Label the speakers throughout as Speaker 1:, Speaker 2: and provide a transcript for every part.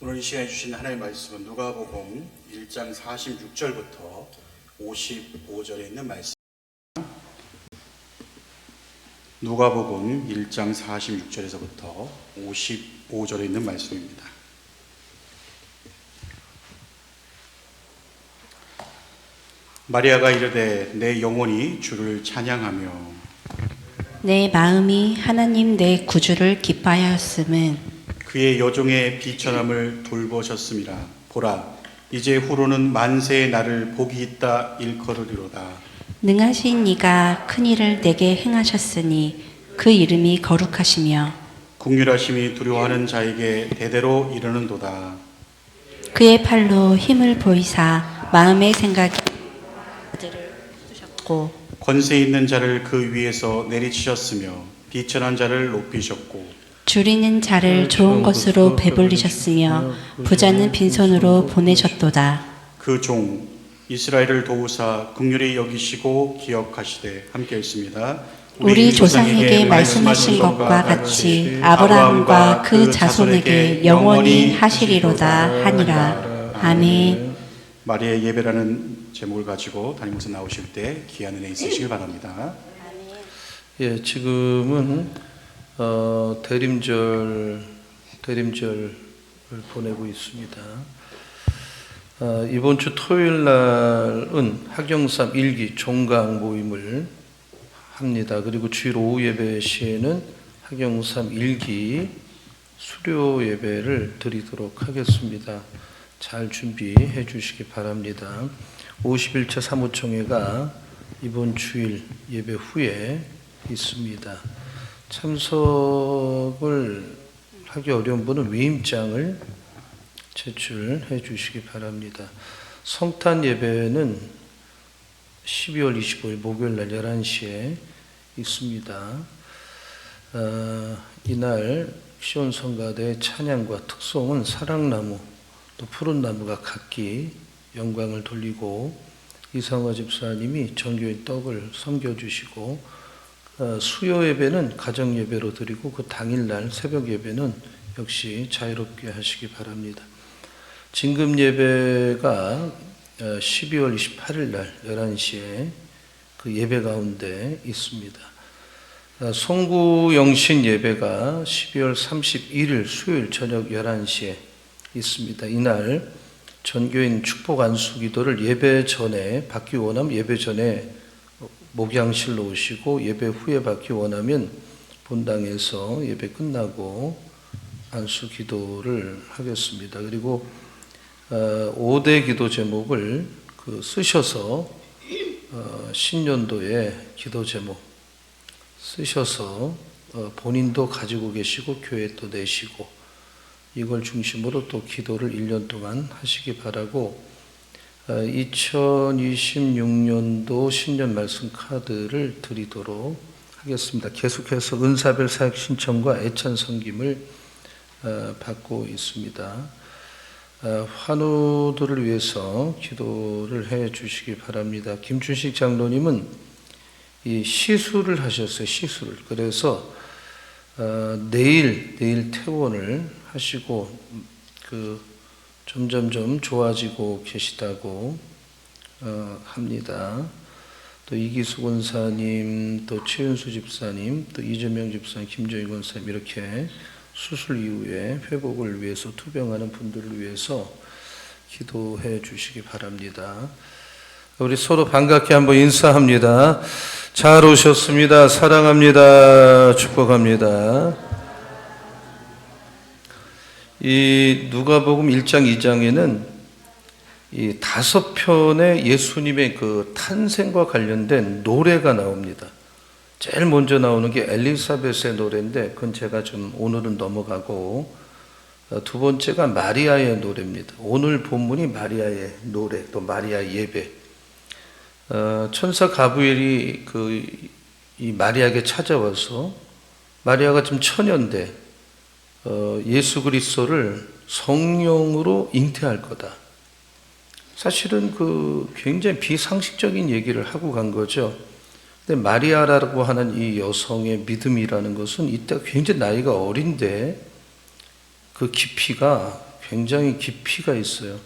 Speaker 1: 오늘 이 시간에 주신 하나님의 말씀은 누가복음 1장 46절부터 55절에 있는 말씀. 누가복음 1장 46절에서부터 55절에 있는 말씀입니다. 마리아가 이르되 내 영혼이 주를 찬양하며
Speaker 2: 내 마음이 하나님 내 구주를 기뻐하였음은
Speaker 1: 그의 여종의 비천함을 돌보셨음이라. 보라, 이제 후로는 만세의 날을 복이 있다 일컬으리로다.
Speaker 2: 능하신 이가 큰 일을 내게 행하셨으니 그 이름이 거룩하시며
Speaker 1: 긍휼하심이 두려워하는 자에게 대대로 이르는도다.
Speaker 2: 그의 팔로 힘을 보이사 마음의 생각이 그들을 푸셨고
Speaker 1: 권세 있는 자를 그 위에서 내리치셨으며 비천한 자를 높이셨고
Speaker 2: 줄이는 자를 좋은 것으로 배불리셨으며 부자는 빈손으로 보내셨도다.
Speaker 1: 그 종 이스라엘을 도우사 긍휼히 여기시고 기억하시되. 함께 읽습니다.
Speaker 2: 우리 조상에게 말씀하신 것과 같이 아브라함과 그 자손에게 영원히 하시리로다 하니라. 아멘.
Speaker 1: 마리아의 예배라는 제목을 가지고 담임목사 나오실 때 귀한 은혜 있으시길 바랍니다.
Speaker 3: 예, 지금은 대림절을 보내고 있습니다. 이번 주 토요일 날은 학영삼 일기 종강 모임을 합니다. 그리고 주일 오후 예배 시에는 학영삼 일기 수료 예배를 드리도록 하겠습니다. 잘 준비해 주시기 바랍니다. 51차 사무총회가 이번 주일 예배 후에 있습니다. 참석을 하기 어려운 분은 위임장을 제출해 주시기 바랍니다. 성탄 예배는 12월 25일 목요일 날 11시에 있습니다. 이날 시온성가대의 찬양과 특송은 사랑나무 또 푸른 나무가 각기 영광을 돌리고 이상화 집사님이 정교의 떡을 섬겨주시고 수요 예배는 가정 예배로 드리고 그 당일날 새벽 예배는 역시 자유롭게 하시기 바랍니다. 진금 예배가 12월 28일 날 11시에 그 예배 가운데 있습니다. 송구영신 예배가 12월 31일 수요일 저녁 11시에 있습니다. 이날 전교인 축복 안수 기도를 예배 전에 받기 원하면 예배 전에 목양실로 오시고 예배 후에 받기 원하면 본당에서 예배 끝나고 안수 기도를 하겠습니다. 그리고 5대 기도 제목을 쓰셔서 신년도에 기도 제목 쓰셔서 본인도 가지고 계시고 교회 또 내시고 이걸 중심으로 또 기도를 1년 동안 하시기 바라고 2026년도 신년 말씀 카드를 드리도록 하겠습니다. 계속해서 은사별 사역 신청과 애찬 섬김을 받고 있습니다. 환우들을 위해서 기도를 해 주시기 바랍니다. 김춘식 장로님은 이 시술을 하셨어요. 시술을. 그래서 내일 퇴원을 하시고 점점점 좋아지고 계시다고 합니다. 또 이기수 권사님, 또 최윤수 집사님, 또 이재명 집사님, 김정희 권사님 이렇게 수술 이후에 회복을 위해서 투병하는 분들을 위해서 기도해 주시기 바랍니다. 우리 서로 반갑게 한번 인사합니다. 잘 오셨습니다. 사랑합니다. 축복합니다. 이 누가복음 1장 2장에는 이 5편의 예수님의 그 탄생과 관련된 노래가 나옵니다. 제일 먼저 나오는 게 엘리사벳의 노래인데 그건 제가 좀 오늘은 넘어가고 두 번째가 마리아의 노래입니다. 오늘 본문이 마리아의 노래 또 마리아 예배. 천사 가브리엘이 이 마리아에게 찾아와서 마리아가 지금 처녀인데 예수 그리스도를 성령으로 잉태할 거다. 사실은 굉장히 비상식적인 얘기를 하고 간 거죠. 근데 마리아라고 하는 이 여성의 믿음이라는 것은 이때 굉장히 나이가 어린데 그 깊이가 굉장히 깊이가 있어요.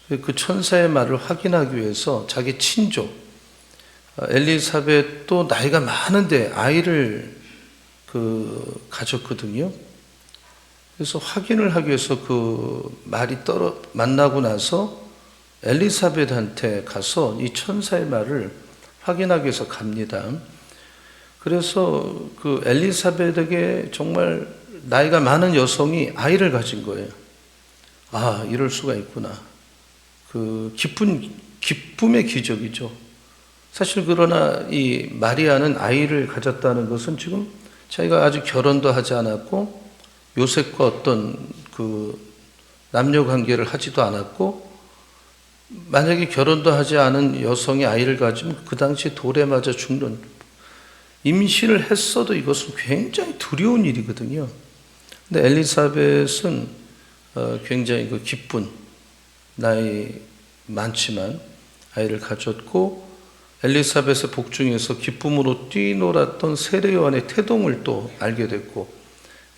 Speaker 3: 그 천사의 말을 확인하기 위해서 자기 친조 엘리사벳도 나이가 많은데 아이를 가졌거든요. 그래서 확인을 하기 위해서 그 말이 만나고 나서 엘리사벳한테 가서 이 천사의 말을 확인하기 위해서 갑니다. 그래서 그 엘리사벳에게 정말 나이가 많은 여성이 아이를 가진 거예요. 아, 이럴 수가 있구나. 그 기쁨의 기적이죠. 사실 그러나 이 마리아는 아이를 가졌다는 것은 지금 자기가 아직 결혼도 하지 않았고 요셉과 어떤 그 남녀 관계를 하지도 않았고, 만약에 결혼도 하지 않은 여성이 아이를 가지면 그 당시 돌에 맞아 죽는, 임신을 했어도 이것은 굉장히 두려운 일이거든요. 근데 엘리사벳은 굉장히 그 기쁜, 나이 많지만 아이를 가졌고, 엘리사벳의 복중에서 기쁨으로 뛰놀았던 세례 요한의 태동을 또 알게 됐고,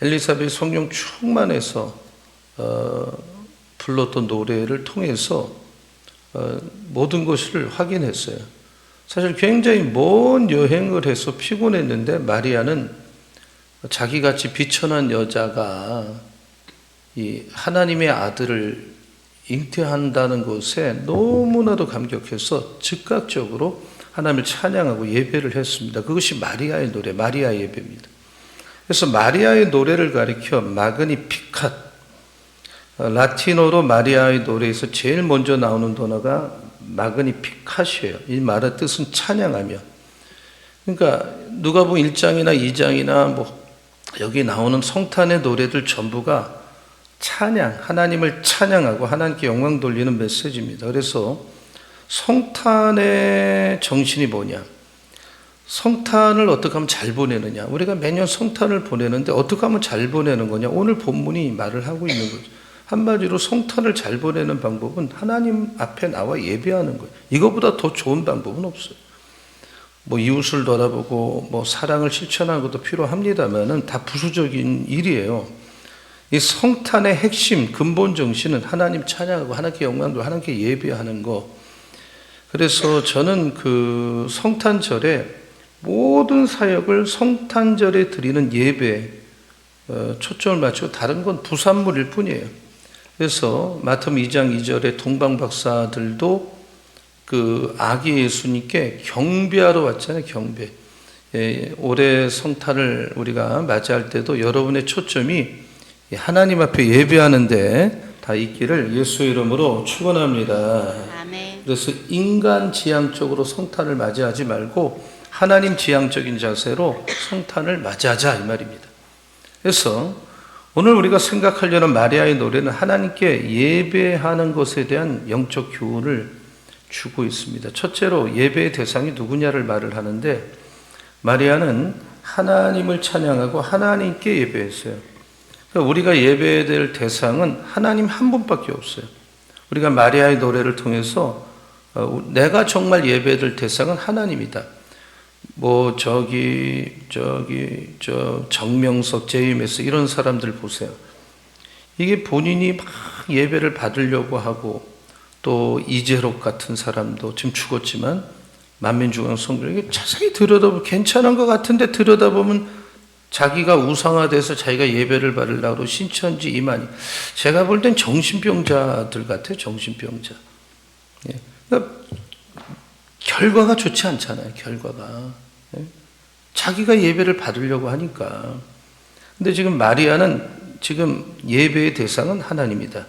Speaker 3: 엘리사벳이 성령 충만해서 불렀던 노래를 통해서 모든 것을 확인했어요. 사실 굉장히 먼 여행을 해서 피곤했는데 마리아는 자기같이 비천한 여자가 이 하나님의 아들을 잉태한다는 것에 너무나도 감격해서 즉각적으로 하나님을 찬양하고 예배를 했습니다. 그것이 마리아의 노래, 마리아 예배입니다. 그래서 마리아의 노래를 가리켜 마그니피캇, 라틴어로 마리아의 노래에서 제일 먼저 나오는 단어가 마그니피캇이에요. 이 말의 뜻은 찬양하며. 그러니까 누가복음 1장이나 2장이나 뭐 여기 나오는 성탄의 노래들 전부가 찬양, 하나님을 찬양하고 하나님께 영광 돌리는 메시지입니다. 그래서 성탄의 정신이 뭐냐? 성탄을 어떻게 하면 잘 보내느냐? 우리가 매년 성탄을 보내는데 어떻게 하면 잘 보내는 거냐? 오늘 본문이 말을 하고 있는 거죠. 한마디로 성탄을 잘 보내는 방법은 하나님 앞에 나와 예배하는 거예요. 이거보다 더 좋은 방법은 없어요. 뭐 이웃을 돌아보고 뭐 사랑을 실천하는 것도 필요합니다만은 다 부수적인 일이에요. 이 성탄의 핵심, 근본 정신은 하나님 찬양하고 하나님께 영광도 하나님께 예배하는 거. 그래서 저는 그 성탄절에 모든 사역을 성탄절에 드리는 예배 초점을 맞추고 다른 건 부산물일 뿐이에요. 그래서 마태복음 2장 2절에 동방 박사들도 그 아기 예수님께 경배하러 왔잖아요. 경배. 올해 성탄을 우리가 맞이할 때도 여러분의 초점이 하나님 앞에 예배하는데 다 있기를 예수의 이름으로 축원합니다.
Speaker 2: 아멘.
Speaker 3: 그래서 인간 지향적으로 성탄을 맞이하지 말고 하나님 지향적인 자세로 성탄을 맞이하자 이 말입니다. 그래서 오늘 우리가 생각하려는 마리아의 노래는 하나님께 예배하는 것에 대한 영적 교훈을 주고 있습니다. 첫째로 예배의 대상이 누구냐를 말을 하는데, 마리아는 하나님을 찬양하고 하나님께 예배했어요. 그러니까 우리가 예배될 대상은 하나님 한 분밖에 없어요. 우리가 마리아의 노래를 통해서 내가 정말 예배될 대상은 하나님이다. 뭐 저 정명석, 제이메스 이런 사람들 보세요. 이게 본인이 막 예배를 받으려고 하고, 또 이재록 같은 사람도 지금 죽었지만 만민중앙 성교, 이게 자세히 들여다보면 괜찮은 것 같은데 들여다보면 자기가 우상화돼서 자기가 예배를 받으려고 신천지 이만희. 제가 볼 땐 정신병자들 같아요. 정신병자. 예. 그러니까 결과가 좋지 않잖아요. 결과가. 예. 자기가 예배를 받으려고 하니까. 근데 지금 마리아는 지금 예배의 대상은 하나님이다.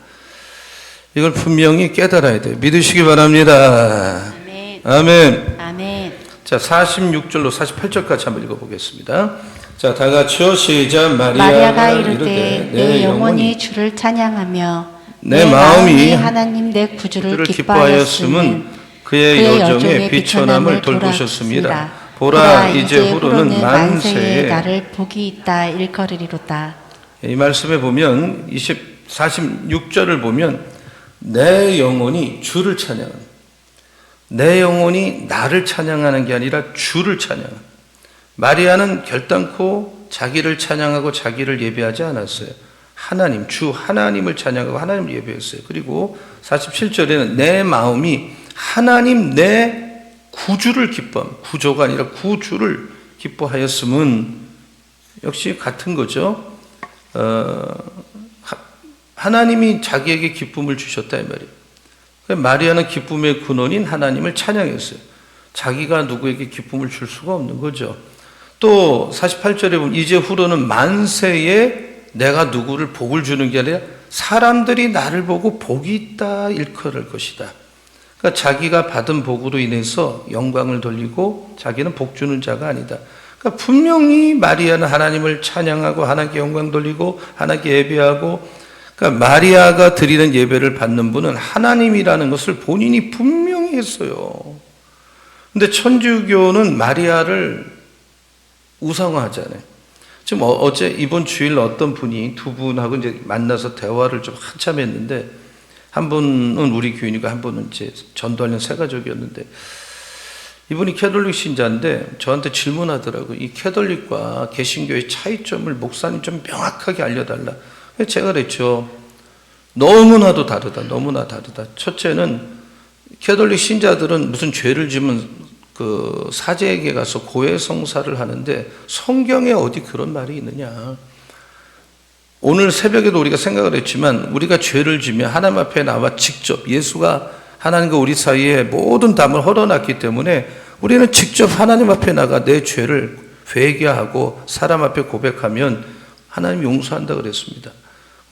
Speaker 3: 이걸 분명히 깨달아야 돼요. 믿으시기 바랍니다.
Speaker 2: 아멘.
Speaker 3: 아멘.
Speaker 2: 아멘.
Speaker 3: 자, 46절로 48절까지 한번 읽어보겠습니다. 자, 다 같이요. 시작.
Speaker 2: 마리아가 이르되 내 영혼이 주를 찬양하며
Speaker 3: 내 마음이
Speaker 2: 하나님 내 구주를
Speaker 3: 기뻐하였음은
Speaker 2: 기뻐하였음은
Speaker 3: 그의 여정에 비천함을 돌보셨습니다. 보라, 이제 후로는 만세에
Speaker 2: 나를 복이 있다 일컬으리로다.
Speaker 3: 이 말씀에 보면 46절을 보면 내 영혼이 주를 찬양하는, 내 영혼이 나를 찬양하는 게 아니라 주를 찬양하는. 마리아는 결단코 자기를 찬양하고 자기를 예배하지 않았어요. 하나님, 주 하나님을 찬양하고 하나님을 예배했어요. 그리고 47절에는 내 마음이 하나님 내 구주를 기뻐함, 구조가 아니라 구주를 기뻐하였음은 역시 같은 거죠. 하나님이 자기에게 기쁨을 주셨다 이 말이에요. 마리아는 기쁨의 근원인 하나님을 찬양했어요. 자기가 누구에게 기쁨을 줄 수가 없는 거죠. 또 48절에 보면 이제 후로는 만세에 내가 누구를 복을 주는 게 아니라 사람들이 나를 보고 복이 있다 일컬을 것이다. 그러니까 자기가 받은 복으로 인해서 영광을 돌리고 자기는 복 주는 자가 아니다. 그러니까 분명히 마리아는 하나님을 찬양하고 하나님께 영광 돌리고 하나님께 예배하고, 그러니까 마리아가 드리는 예배를 받는 분은 하나님이라는 것을 본인이 분명히 했어요. 근데 천주교는 마리아를 우상화하잖아요. 지금 어제 이번 주일 어떤 분이 두 분하고 이제 만나서 대화를 좀 한참 했는데, 한 분은 우리 교인이고 한 분은 이제 전도하는 새가족이었는데, 이분이 캐톨릭 신자인데 저한테 질문하더라고요. 이 캐톨릭과 개신교의 차이점을 목사님 좀 명확하게 알려달라. 제가 그랬죠. 너무나도 다르다. 너무나 다르다. 첫째는 캐톨릭 신자들은 무슨 죄를 지면 그 사제에게 가서 고해성사를 하는데 성경에 어디 그런 말이 있느냐. 오늘 새벽에도 우리가 생각을 했지만 우리가 죄를 지면 하나님 앞에 나와 직접 예수가 하나님과 우리 사이에 모든 담을 헐어놨기 때문에 우리는 직접 하나님 앞에 나가 내 죄를 회개하고 사람 앞에 고백하면 하나님 용서한다 그랬습니다.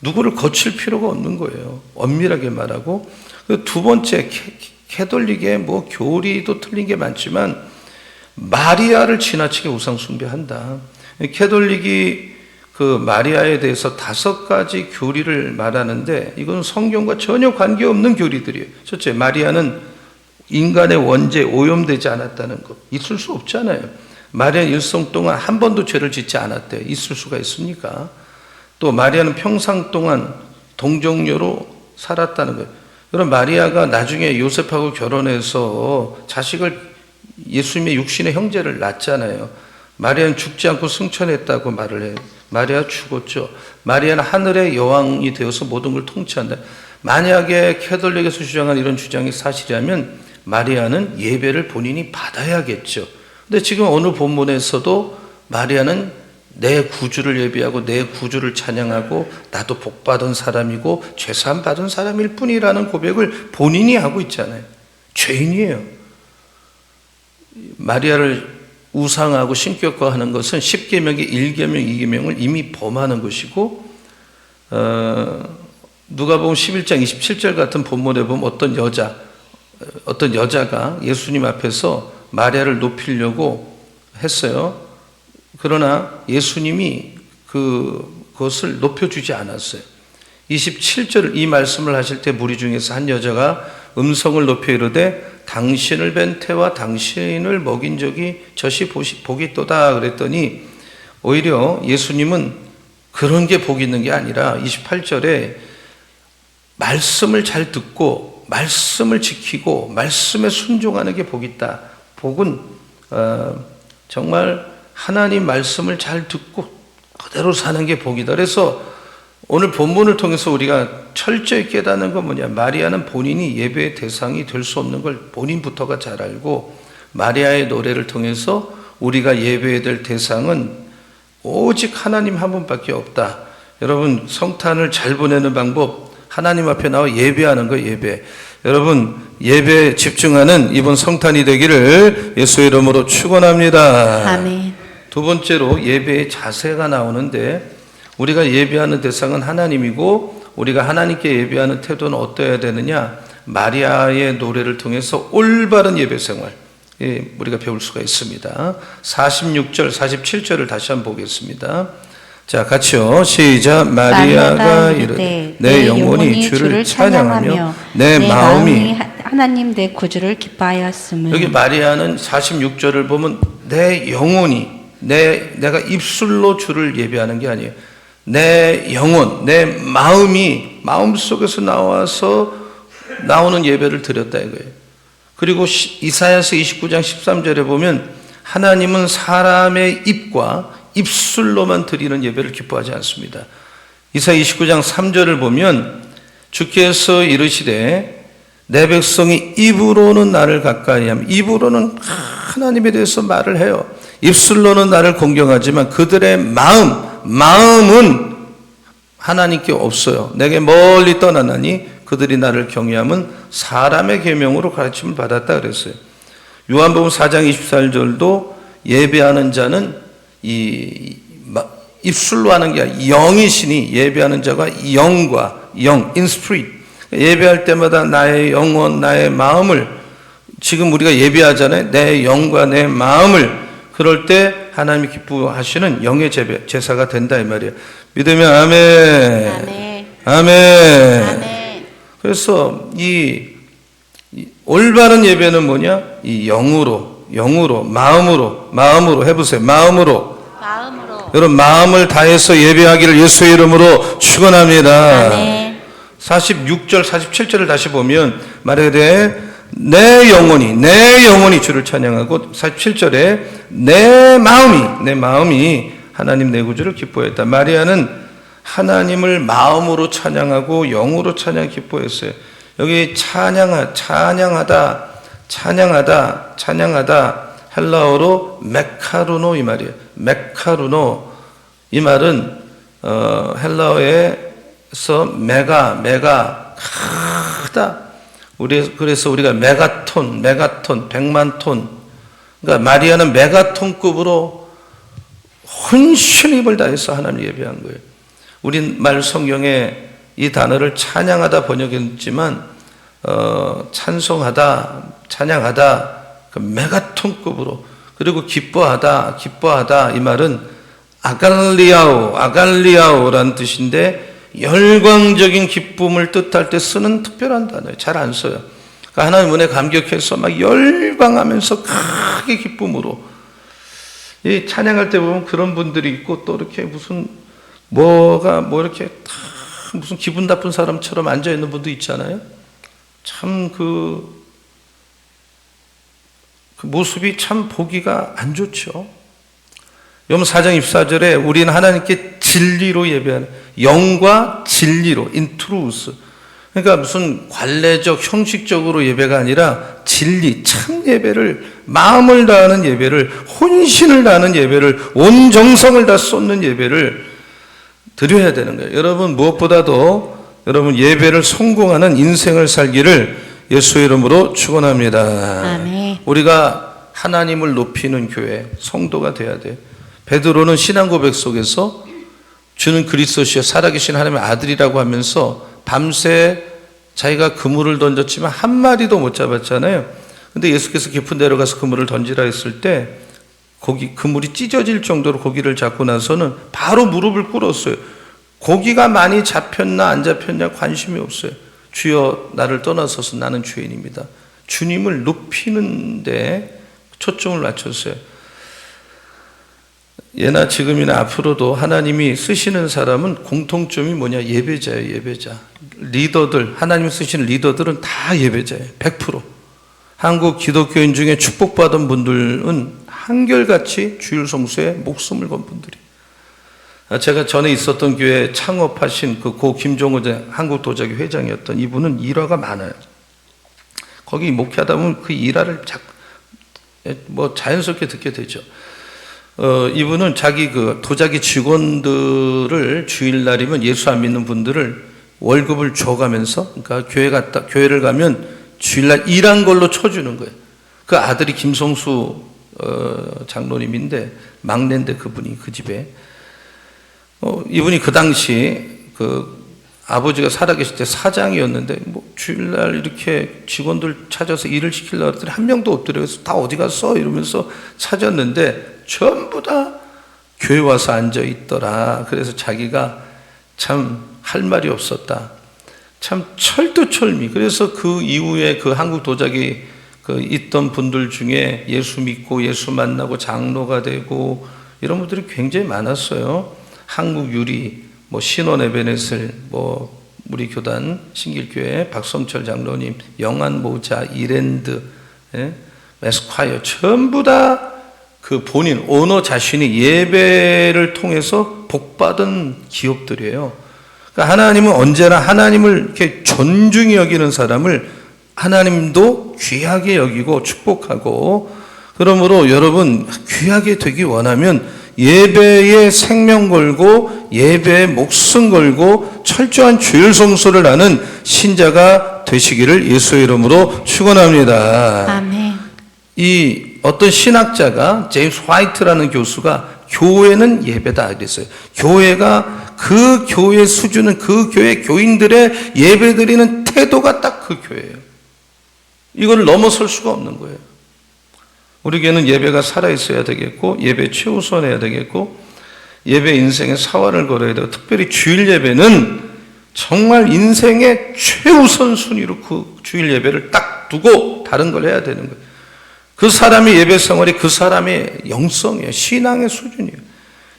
Speaker 3: 누구를 거칠 필요가 없는 거예요. 엄밀하게 말하고. 두 번째, 캐톨릭의 뭐 교리도 틀린 게 많지만 마리아를 지나치게 우상 숭배한다. 캐톨릭이 그 마리아에 대해서 5가지 교리를 말하는데 이건 성경과 전혀 관계없는 교리들이에요. 첫째, 마리아는 인간의 원죄에 오염되지 않았다는 것. 있을 수 없잖아요. 마리아는 일생 동안 한 번도 죄를 짓지 않았대요. 있을 수가 있습니까? 또 마리아는 평생 동안 동정녀로 살았다는 거예요. 그럼 마리아가 나중에 요셉하고 결혼해서 자식을 예수님의 육신의 형제를 낳았잖아요. 마리아는 죽지 않고 승천했다고 말을 해요. 마리아 죽었죠. 마리아는 하늘의 여왕이 되어서 모든 걸 통치한다. 만약에 캐톨릭에서 주장한 이런 주장이 사실이라면 마리아는 예배를 본인이 받아야겠죠. 근데 지금 오늘 본문에서도 마리아는 내 구주를 예배하고 내 구주를 찬양하고 나도 복받은 사람이고 죄사함 받은 사람일 뿐이라는 고백을 본인이 하고 있잖아요. 죄인이에요. 마리아를 우상하고 신격화하는 것은 10계명의 1계명, 2계명을 이미 범하는 것이고, 누가복음 11장 27절 같은 본문에 보면 어떤 여자가 예수님 앞에서 마리아를 높이려고 했어요. 그러나 예수님이 그것을 높여주지 않았어요. 27절 이 말씀을 하실 때 무리 중에서 한 여자가 음성을 높여 이르되 당신을 뵌 태와 당신을 먹인 적이 젖이 복이 있도다 그랬더니 오히려 예수님은 그런 게 복이 있는 게 아니라 28절에 말씀을 잘 듣고 말씀을 지키고 말씀에 순종하는 게 복이 있다. 복은 정말 하나님 말씀을 잘 듣고 그대로 사는 게 복이다. 그래서 오늘 본문을 통해서 우리가 철저히 깨닫는 건 뭐냐. 마리아는 본인이 예배의 대상이 될 수 없는 걸 본인부터가 잘 알고 마리아의 노래를 통해서 우리가 예배해야 될 대상은 오직 하나님 한 분밖에 없다. 여러분 성탄을 잘 보내는 방법 하나님 앞에 나와 예배하는 거 예배. 여러분 예배에 집중하는 이번 성탄이 되기를 예수의 이름으로 축원합니다.
Speaker 2: 아멘.
Speaker 3: 두 번째로 예배의 자세가 나오는데 우리가 예배하는 대상은 하나님이고 우리가 하나님께 예배하는 태도는 어떠해야 되느냐. 마리아의 노래를 통해서 올바른 예배 생활 우리가 배울 수가 있습니다. 46절 47절을 다시 한번 보겠습니다. 자 같이요. 시작. 마리아가 이르되 내 영혼이 주를 찬양하며 내 마음이
Speaker 2: 하나님 내 구주를 기뻐하였음을.
Speaker 3: 여기 마리아는 46절을 보면 내 영혼이 내가 입술로 주를 예배하는 게 아니에요. 내 영혼, 내 마음이 마음속에서 나와서 나오는 예배를 드렸다 이거예요. 그리고 이사야서 29장 13절에 보면 하나님은 사람의 입과 입술로만 드리는 예배를 기뻐하지 않습니다. 이사야 29장 3절을 보면 주께서 이르시되 내 백성이 입으로는 나를 가까이 하며, 입으로는 하나님에 대해서 말을 해요. 입술로는 나를 공경하지만 그들의 마음은 하나님께 없어요. 내게 멀리 떠나나니 그들이 나를 경외함은 사람의 계명으로 가르침을 받았다 그랬어요. 요한복음 4장 24절도 예배하는 자는 입술로 하는 게 아니라 영이시니 예배하는 자가 영과 영, in spirit. 예배할 때마다 나의 영혼, 나의 마음을, 지금 우리가 예배하잖아요. 내 영과 내 마음을, 그럴 때 하나님이 기뻐하시는 영의 제사가 된다 이 말이에요. 믿으면 아멘.
Speaker 2: 아멘.
Speaker 3: 아멘.
Speaker 2: 아멘.
Speaker 3: 그래서 이 올바른 예배는 뭐냐? 이 영으로, 마음으로 해보세요. 마음으로. 여러분 마음을 다해서 예배하기를 예수의 이름으로 축원합니다.
Speaker 2: 아멘.
Speaker 3: 46절, 47절을 다시 보면 말하되 내 영혼이 주를 찬양하고, 47절에 내 마음이 하나님 내 구주를 기뻐했다. 마리아는 하나님을 마음으로 찬양하고 영으로 찬양 기뻐했어요. 여기 찬양하다 헬라어로 메카루노 이 말이에요. 메카루노 이 말은 헬라어에서 메가 크다. 그래서 우리가 메가톤 100만 톤. 그러니까 마리아는 메가톤급으로 헌신의 힘을 다해서 하나님을 예배한 거예요. 우리말 성경에 이 단어를 찬양하다 번역했지만 찬양하다 그 메가톤급으로, 그리고 기뻐하다 이 말은 아갈리아오라는 뜻인데 열광적인 기쁨을 뜻할 때 쓰는 특별한 단어예요. 잘 안 써요. 그러니까 하나님 은혜 감격해서 막 열광하면서 크게 기쁨으로, 이 찬양할 때 보면 그런 분들이 있고, 또 이렇게 무슨 이렇게 무슨 기분 나쁜 사람처럼 앉아 있는 분도 있잖아요. 참 그 모습이 참 보기가 안 좋죠. 요한 4장 24절에 우리는 하나님께 진리로 예배하는, 영과 진리로, in truth. 그러니까 무슨 관례적 형식적으로 예배가 아니라 진리, 참 예배를, 마음을 다하는 예배를, 혼신을 다하는 예배를, 온 정성을 다 쏟는 예배를 드려야 되는 거예요. 여러분 무엇보다도 여러분 예배를 성공하는 인생을 살기를 예수의 이름으로 축원합니다.
Speaker 2: 아멘.
Speaker 3: 우리가 하나님을 높이는 교회, 성도가 돼야 돼요. 베드로는 신앙 고백 속에서 주는 그리스도시요 살아계신 하나님의 아들이라고 하면서 밤새 자기가 그물을 던졌지만 한 마리도 못 잡았잖아요. 근데 예수께서 깊은 데로 가서 그물을 던지라 했을 때 그물이 찢어질 정도로 고기를 잡고 나서는 바로 무릎을 꿇었어요. 고기가 많이 잡혔나 안 잡혔냐 관심이 없어요. 주여 나를 떠나서서 나는 죄인입니다. 주님을 높이는 데 초점을 맞췄어요. 예나 지금이나 앞으로도 하나님이 쓰시는 사람은 공통점이 뭐냐? 예배자예요. 예배자. 리더들, 하나님 쓰시는 리더들은 다 예배자예요. 100%. 한국 기독교인 중에 축복받은 분들은 한결같이 주일 성수에 목숨을 건 분들이. 제가 전에 있었던 교회 창업하신 그 고 김종호 한국 도자기 회장이었던 이분은 일화가 많아요. 거기 목회하다 보면 그 일화를 자연스럽게 듣게 되죠. 이분은 자기 그 도자기 직원들을 주일날이면 예수 안 믿는 분들을 월급을 줘가면서, 그러니까 교회를 가면 주일날 일한 걸로 쳐주는 거예요. 그 아들이 김성수 장로님인데 막내인데 그분이 그 집에 이분이 그 당시 그 아버지가 살아계실 때 사장이었는데 뭐 주일날 이렇게 직원들 찾아서 일을 시키려고 했더니 한 명도 없더래요. 그래서 다 어디 갔어? 이러면서 찾았는데 전부 다 교회 와서 앉아 있더라. 그래서 자기가 참 할 말이 없었다. 참 철두철미. 그래서 그 이후에 그 한국 도자기 있던 분들 중에 예수 믿고 예수 만나고 장로가 되고 이런 분들이 굉장히 많았어요. 한국 유리, 신원 에베네슬, 우리 교단 신길교회 박성철 장로님, 영안 모자, 이랜드, 에스콰이어 전부 다 그 본인 오너 자신이 예배를 통해서 복받은 기업들이에요. 그러니까 하나님은 언제나 하나님을 이렇게 존중히 여기는 사람을 하나님도 귀하게 여기고 축복하고, 그러므로 여러분 귀하게 되기 원하면 예배에 생명 걸고 예배에 목숨 걸고 철저한 주일 성수를 하는 신자가 되시기를 예수의 이름으로 축원합니다.
Speaker 2: 아멘.
Speaker 3: 이 어떤 신학자가 제임스 화이트라는 교수가 교회는 예배다 그랬어요. 교회가 그 교회 수준은 그 교회 교인들의 예배드리는 태도가 딱 그 교회예요. 이걸 넘어설 수가 없는 거예요. 우리 교회는 예배가 살아있어야 되겠고, 예배 최우선해야 되겠고, 예배 인생의 사활을 걸어야 되고, 특별히 주일 예배는 정말 인생의 최우선 순위로 그 주일 예배를 딱 두고 다른 걸 해야 되는 거예요. 그 사람의 예배 생활이 그 사람의 영성이에요. 신앙의 수준이에요.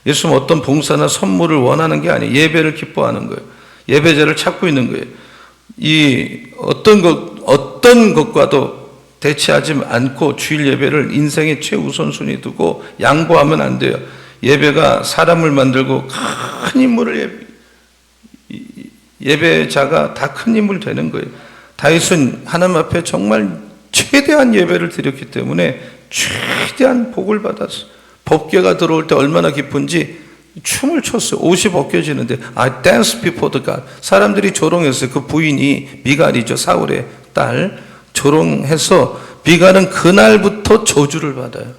Speaker 3: 예수는 어떤 봉사나 선물을 원하는 게 아니에요. 예배를 기뻐하는 거예요. 예배자를 찾고 있는 거예요. 이 어떤 것과도 대치하지 않고 주일 예배를 인생의 최우선순위 두고 양보하면 안 돼요. 예배가 사람을 만들고 큰 인물을 예배자가 다 큰 인물 되는 거예요. 다윗은 하나님 앞에 정말 최대한 예배를 드렸기 때문에 최대한 복을 받았어요. 법궤가 들어올 때 얼마나 기쁜지 춤을 췄어요. 옷이 벗겨지는데 I dance before the God. 사람들이 조롱했어요. 그 부인이 미갈이죠. 사울의 딸. 조롱해서 미갈은 그날부터 저주를 받아요.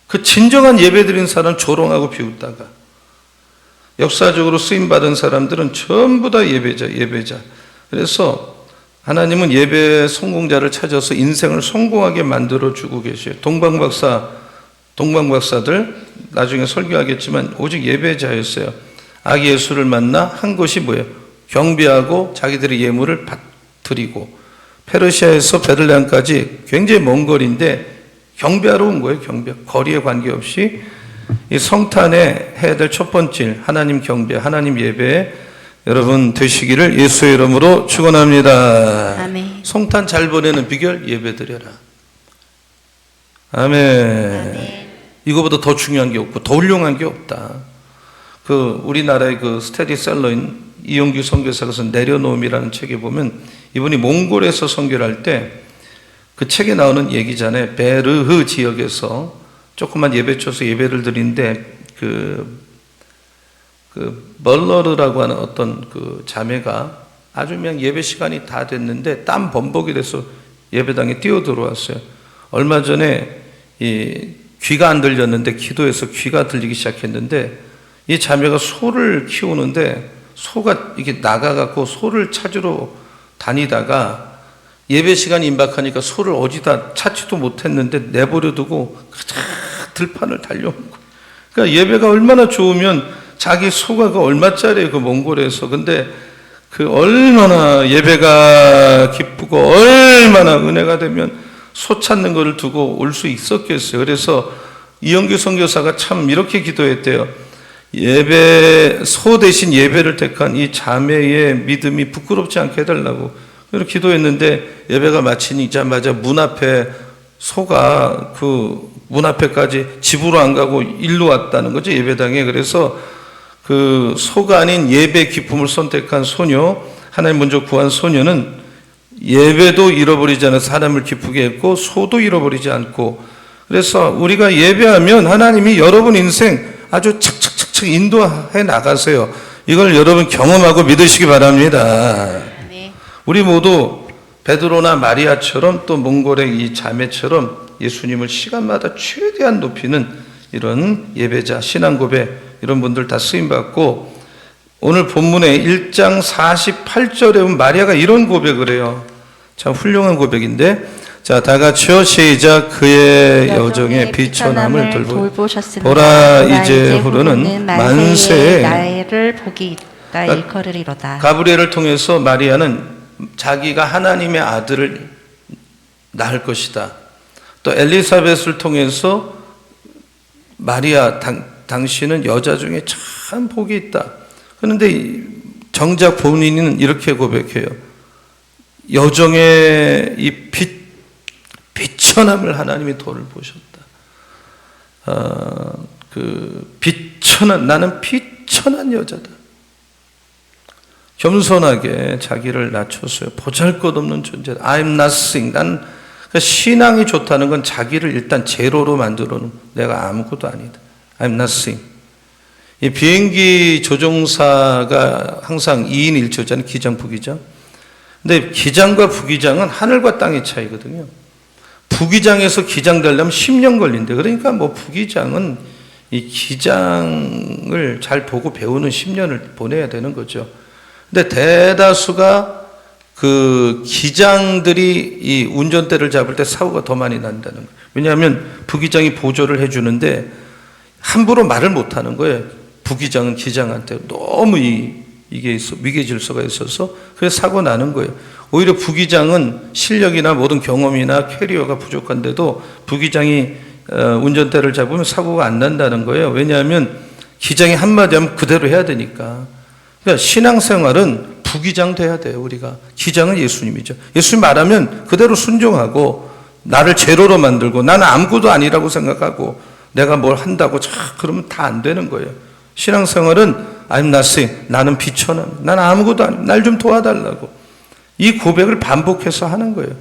Speaker 3: 그 진정한 예배 드린 사람 조롱하고 비웃다가, 역사적으로 쓰임받은 사람들은 전부 다 예배자. 그래서 하나님은 예배 성공자를 찾아서 인생을 성공하게 만들어주고 계셔요. 동방박사들 나중에 설교하겠지만 오직 예배자였어요. 아기 예수를 만나 한 것이 뭐예요? 경배하고 자기들의 예물을 드리고, 페르시아에서 베들레헴까지 굉장히 먼 거리인데 경배하러 온 거예요. 거리에 관계없이 이 성탄에 해야 될 첫 번째 일, 하나님 경배, 하나님 예배 여러분 되시기를 예수의 이름으로 축원합니다.
Speaker 2: 아멘.
Speaker 3: 성탄 잘 보내는 비결 예배드려라. 아멘. 이거보다 더 중요한 게 없고 더 훌륭한 게 없다. 우리나라의 스테디셀러인 이용규 선교사가 쓴 내려놓음이라는 책에 보면 이분이 몽골에서 선교를 할 때 그 책에 나오는 얘기잖아요. 베르흐 지역에서 조그만 예배처에서 예배를 드리는데 멀러르라고 하는 어떤 자매가 아주 그냥 예배 시간이 다 됐는데 땀 범벅이 돼서 예배당에 뛰어 들어왔어요. 얼마 전에 귀가 안 들렸는데 기도해서 귀가 들리기 시작했는데, 이 자매가 소를 키우는데 소가 이렇게 나가갖고 소를 찾으러 다니다가 예배 시간이 임박하니까 소를 어디다 찾지도 못했는데 내버려 두고 들판을 달려온 거예요. 그러니까 예배가 얼마나 좋으면 자기 소가 얼마짜리예요, 몽골에서. 근데 얼마나 예배가 기쁘고 얼마나 은혜가 되면 소 찾는 거를 두고 올 수 있었겠어요. 그래서 이영규 선교사가 참 이렇게 기도했대요. 소 대신 예배를 택한 이 자매의 믿음이 부끄럽지 않게 해달라고. 그렇게 기도했는데 예배가 마치자마자 문 앞에 소가 문 앞에까지 집으로 안 가고 일로 왔다는 거죠, 예배당에. 그래서 소가 아닌 예배 기쁨을 선택한 소녀, 하나님 먼저 구한 소녀는 예배도 잃어버리지 않아 사람을 기쁘게 했고 소도 잃어버리지 않고, 그래서 우리가 예배하면 하나님이 여러분 인생 아주 착착착착 인도해 나가세요. 이걸 여러분 경험하고 믿으시기 바랍니다.
Speaker 2: 네.
Speaker 3: 우리 모두 베드로나 마리아처럼 또 몽골의 이 자매처럼 예수님을 시간마다 최대한 높이는 이런 예배자, 신앙 고백, 이런 분들 다 쓰임받고, 오늘 본문의 1장 48절에 보면 마리아가 이런 고백을 해요. 참 훌륭한 고백인데, 자, 다 같이요. 시작. 그의 여정의 비천함을 돌보셨습니다. 보라 이제 후로는 만세의
Speaker 2: 나이를 복이 있다 일컬으리로다.
Speaker 3: 가브리엘을 통해서 마리아는 자기가 하나님의 아들을 낳을 것이다. 또 엘리사벳을 통해서 마리아 당신은 여자 중에 참 복이 있다. 그런데 정작 본인은 이렇게 고백해요. 여정의 이 비천함을 하나님이 돌보셨다. 나는 비천한 여자다. 겸손하게 자기를 낮췄어요. 보잘것없는 존재다. I'm nothing. 난 그러니까 신앙이 좋다는 건 자기를 일단 제로로 만들어 놓은, 내가 아무것도 아니다. I'm nothing. 이 비행기 조종사가 항상 2인 1조잖아요. 기장, 부기장. 근데 기장과 부기장은 하늘과 땅의 차이거든요. 부기장에서 기장 되려면 10년 걸린대. 그러니까 뭐 부기장은 이 기장을 잘 보고 배우는 10년을 보내야 되는 거죠. 근데 대다수가 그 기장들이 이 운전대를 잡을 때 사고가 더 많이 난다는 거예요. 왜냐하면 부기장이 보조를 해주는데 함부로 말을 못하는 거예요. 부기장은 기장한테 너무 이게 위계 질서가 있어서 그래서 사고 나는 거예요. 오히려 부기장은 실력이나 모든 경험이나 캐리어가 부족한데도 부기장이 운전대를 잡으면 사고가 안 난다는 거예요. 왜냐하면 기장이 한마디 하면 그대로 해야 되니까. 그러니까 신앙생활은 부기장 돼야 돼요. 우리가 기장은 예수님이죠. 예수님 말하면 그대로 순종하고 나를 제로로 만들고 나는 아무것도 아니라고 생각하고 내가 뭘 한다고 그러면 다 안 되는 거예요. 신앙생활은 I'm nothing. 나는 비천함. 나는 아무것도 아니야. 날 좀 도와달라고. 이 고백을 반복해서 하는 거예요.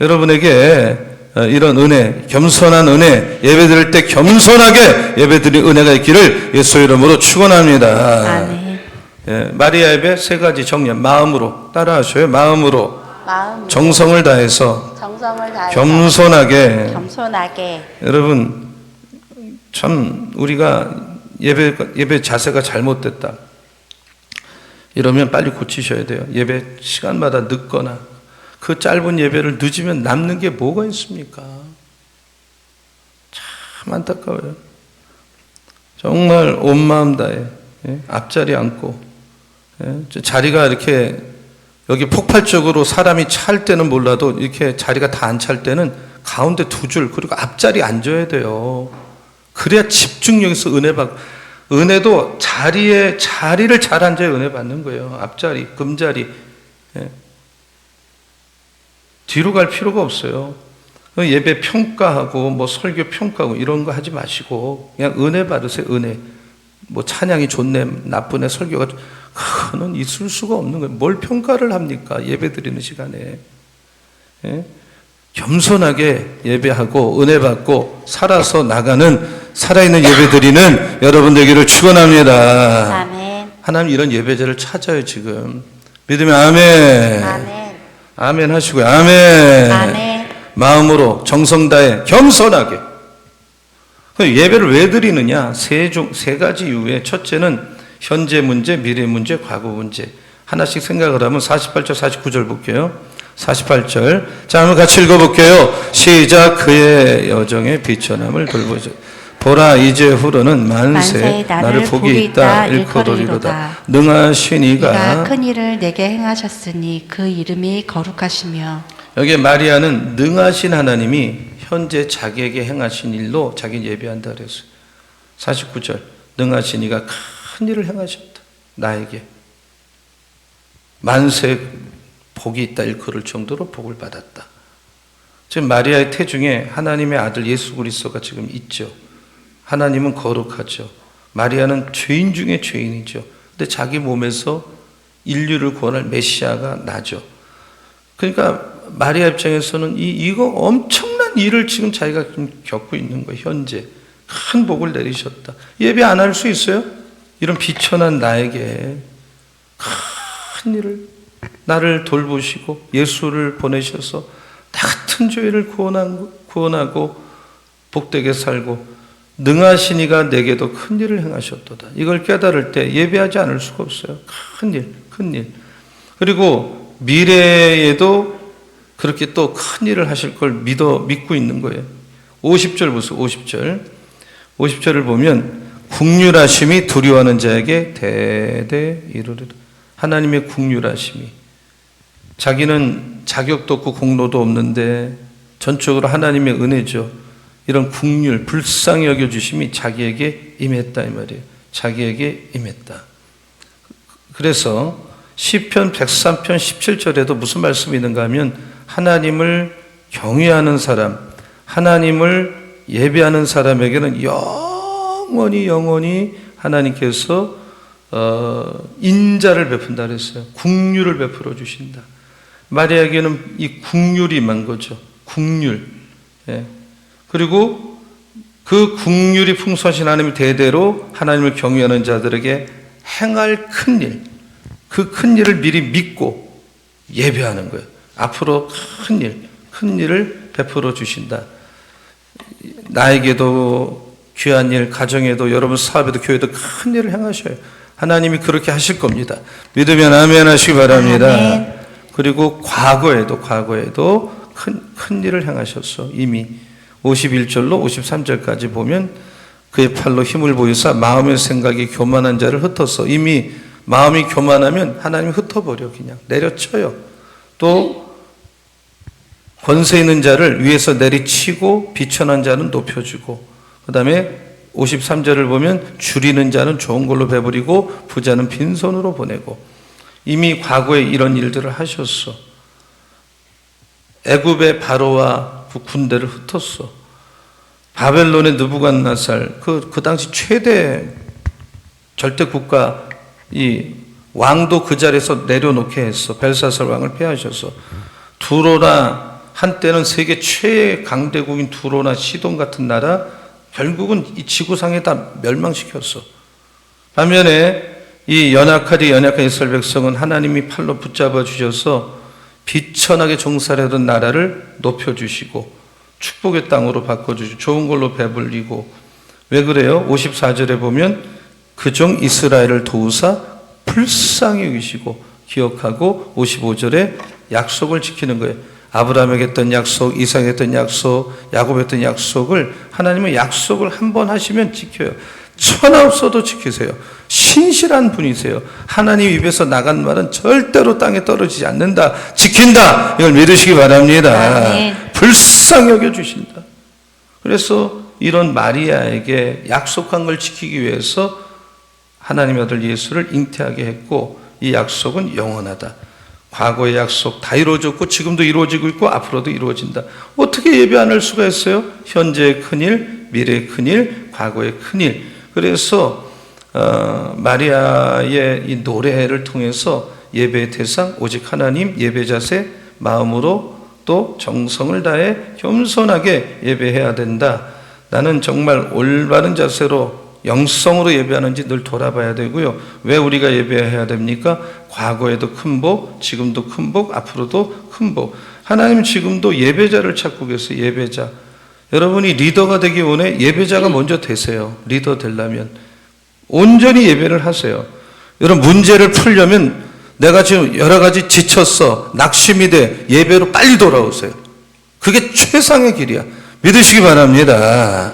Speaker 3: 여러분에게 이런 은혜, 겸손한 은혜, 예배드릴 때 겸손하게 예배드릴 은혜가 있기를 예수 이름으로 축원합니다.
Speaker 2: 아멘.
Speaker 3: 예, 마리아 예배 세 가지 정리한 마음으로 따라하셔요. 마음으로
Speaker 2: 마음으로
Speaker 3: 정성을 다해서
Speaker 2: 정성을 다해서
Speaker 3: 겸손하게. 여러분 참 우리가 예배 자세가 잘못됐다 이러면 빨리 고치셔야 돼요. 예배 시간마다 늦거나 그 짧은 예배를 늦으면 남는 게 뭐가 있습니까? 참 안타까워요. 정말 온 마음 다해 앞자리 앉고 자리가 이렇게 여기 폭발적으로 사람이 찰 때는 몰라도 이렇게 자리가 다 안 찰 때는 가운데 두 줄 그리고 앞자리 앉아야 돼요. 그래야 집중력에서 은혜 받고, 은혜도 자리를 잘 앉아야 은혜 받는 거예요. 앞자리, 금자리. 뒤로 갈 필요가 없어요. 예배 평가하고 뭐 설교 평가하고 이런 거 하지 마시고 그냥 은혜 받으세요. 은혜. 뭐 찬양이 좋네, 나쁘네, 설교가 그거는 있을 수가 없는 거예요. 뭘 평가를 합니까? 예배 드리는 시간에. 겸손하게 예배하고 은혜 받고 살아서 나가는 살아있는 예배 드리는 여러분 되기를 축원합니다.
Speaker 2: 아멘.
Speaker 3: 하나님 이런 예배자를 찾아요. 지금 믿으면 아멘.
Speaker 2: 아멘.
Speaker 3: 아멘 하시고요. 아멘.
Speaker 2: 아멘.
Speaker 3: 마음으로 정성 다해 겸손하게. 예배를 왜 드리느냐? 세 가지 이유에 첫째는 현재 문제, 미래 문제, 과거 문제. 하나씩 생각을 하면 48절, 49절 볼게요. 48절. 자, 한번 같이 읽어볼게요. 시작. 그의 여정의 비천함을 돌보자. 보라, 이제 후로는 만세 나를 복이 있다 일컬으리로다. 능하신 이가
Speaker 2: 큰 일을 내게 행하셨으니 그 이름이 거룩하시며.
Speaker 3: 여기 마리아는 능하신 하나님이 현재 자기에게 행하신 일로 자기는 예배한다 그랬어요. 49절. 능하신 이가 큰 일을 행하셨다. 나에게. 만세 복이 있다 일컬을 정도로 복을 받았다. 지금 마리아의 태중에 하나님의 아들 예수 그리스도가 지금 있죠. 하나님은 거룩하죠. 마리아는 죄인 중에 죄인이죠. 근데 자기 몸에서 인류를 구원할 메시아가 나죠. 그러니까 마리아 입장에서는 이거 엄청난 일을 지금 자기가 겪고 있는 거예요. 현재 큰 복을 내리셨다. 예배 안 할 수 있어요? 이런 비천한 나에게 큰 일을, 나를 돌보시고 예수를 보내셔서 나 같은 죄를 구원하고 복되게 살고 능하신 이가 내게도 큰 일을 행하셨도다. 이걸 깨달을 때 예배하지 않을 수가 없어요. 큰 일, 큰 일. 그리고 미래에도 그렇게 또 큰 일을 하실 걸 믿고 있는 거예요. 50절 보세요. 50절. 50절을 보면 국률하심이 두려워하는 자에게 대대 이루리라. 하나님의 국률하심이. 자기는 자격도 없고 공로도 없는데 전적으로 하나님의 은혜죠. 이런 국률, 불쌍히 여겨주심이 자기에게 임했다 이 말이에요. 자기에게 임했다. 그래서 시편 103편 17절에도 무슨 말씀이 있는가 하면 하나님을 경외하는 사람, 하나님을 예배하는 사람에게는 영원히 하나님께서 인자를 베푼다 그랬어요. 국률을 베풀어 주신다. 마리아에게는 이 국률이 임한 거죠. 국률. 예. 그리고 그 국률이 풍성하신 하나님이 대대로 하나님을 경외하는 자들에게 행할 큰 일, 그 큰 일을 미리 믿고 예배하는 거예요. 앞으로 큰 일을 베풀어 주신다. 나에게도 귀한 일, 가정에도, 여러분 사업에도, 교회도 큰 일을 행하셔요. 하나님이 그렇게 하실 겁니다. 믿으면 아멘 하시기 바랍니다.
Speaker 2: 아멘.
Speaker 3: 그리고 과거에도 큰 일을 행하셨어. 이미 51절로 53절까지 보면 그의 팔로 힘을 보이사 마음의 생각이 교만한 자를 흩어서, 이미 마음이 교만하면 하나님이 흩어버려, 그냥 내려쳐요. 또 권세 있는 자를 위에서 내리치고 비천한 자는 높여주고, 그 다음에 53절을 보면 줄이는 자는 좋은 걸로 배부리고 부자는 빈손으로 보내고, 이미 과거에 이런 일들을 하셨어. 애굽의 바로와 군대를 흩었어. 바벨론의 느부갓네살, 그 당시 최대 절대 국가 이 왕도 그 자리에서 내려놓게 했어. 벨사살 왕을 폐하셔서. 두로나, 한때는 세계 최애 강대국인 두로나 시돈 같은 나라, 결국은 이 지구상에 다 멸망시켰어. 반면에 이 연약한 이스라엘 백성은 하나님이 팔로 붙잡아 주셔서 비천하게 종살하던 나라를 높여주시고 축복의 땅으로 바꿔주시고 좋은 걸로 배불리고. 왜 그래요? 54절에 보면 그종 이스라엘을 도우사 불쌍히 여기시고 기억하고, 55절에 약속을 지키는 거예요. 아브라함에게 했던 약속, 이삭에게 했던 약속, 야곱에게 했던 약속을, 하나님은 약속을 한 번 하시면 지켜요. 천하 없어도 지키세요. 신실한 분이세요. 하나님 입에서 나간 말은 절대로 땅에 떨어지지 않는다. 지킨다. 이걸 믿으시기 바랍니다. 불쌍히 여겨주신다. 그래서 이런 마리아에게 약속한 걸 지키기 위해서 하나님의 아들 예수를 잉태하게 했고, 이 약속은 영원하다. 과거의 약속 다 이루어졌고 지금도 이루어지고 있고 앞으로도 이루어진다. 어떻게 예배 안 할 수가 있어요? 현재의 큰일, 미래의 큰일, 과거의 큰일. 그래서 마리아의 이 노래를 통해서 예배의 대상 오직 하나님, 예배 자세 마음으로 또 정성을 다해 겸손하게 예배해야 된다. 나는 정말 올바른 자세로 영성으로 예배하는지 늘 돌아봐야 되고요. 왜 우리가 예배해야 됩니까? 과거에도 큰 복, 지금도 큰 복, 앞으로도 큰 복. 하나님 지금도 예배자를 찾고 계세요. 예배자. 여러분이 리더가 되기 원해? 예배자가 먼저 되세요. 리더 되려면 온전히 예배를 하세요. 여러분 문제를 풀려면, 내가 지금 여러 가지 지쳤어, 낙심이 돼, 예배로 빨리 돌아오세요. 그게 최상의 길이야. 믿으시기 바랍니다.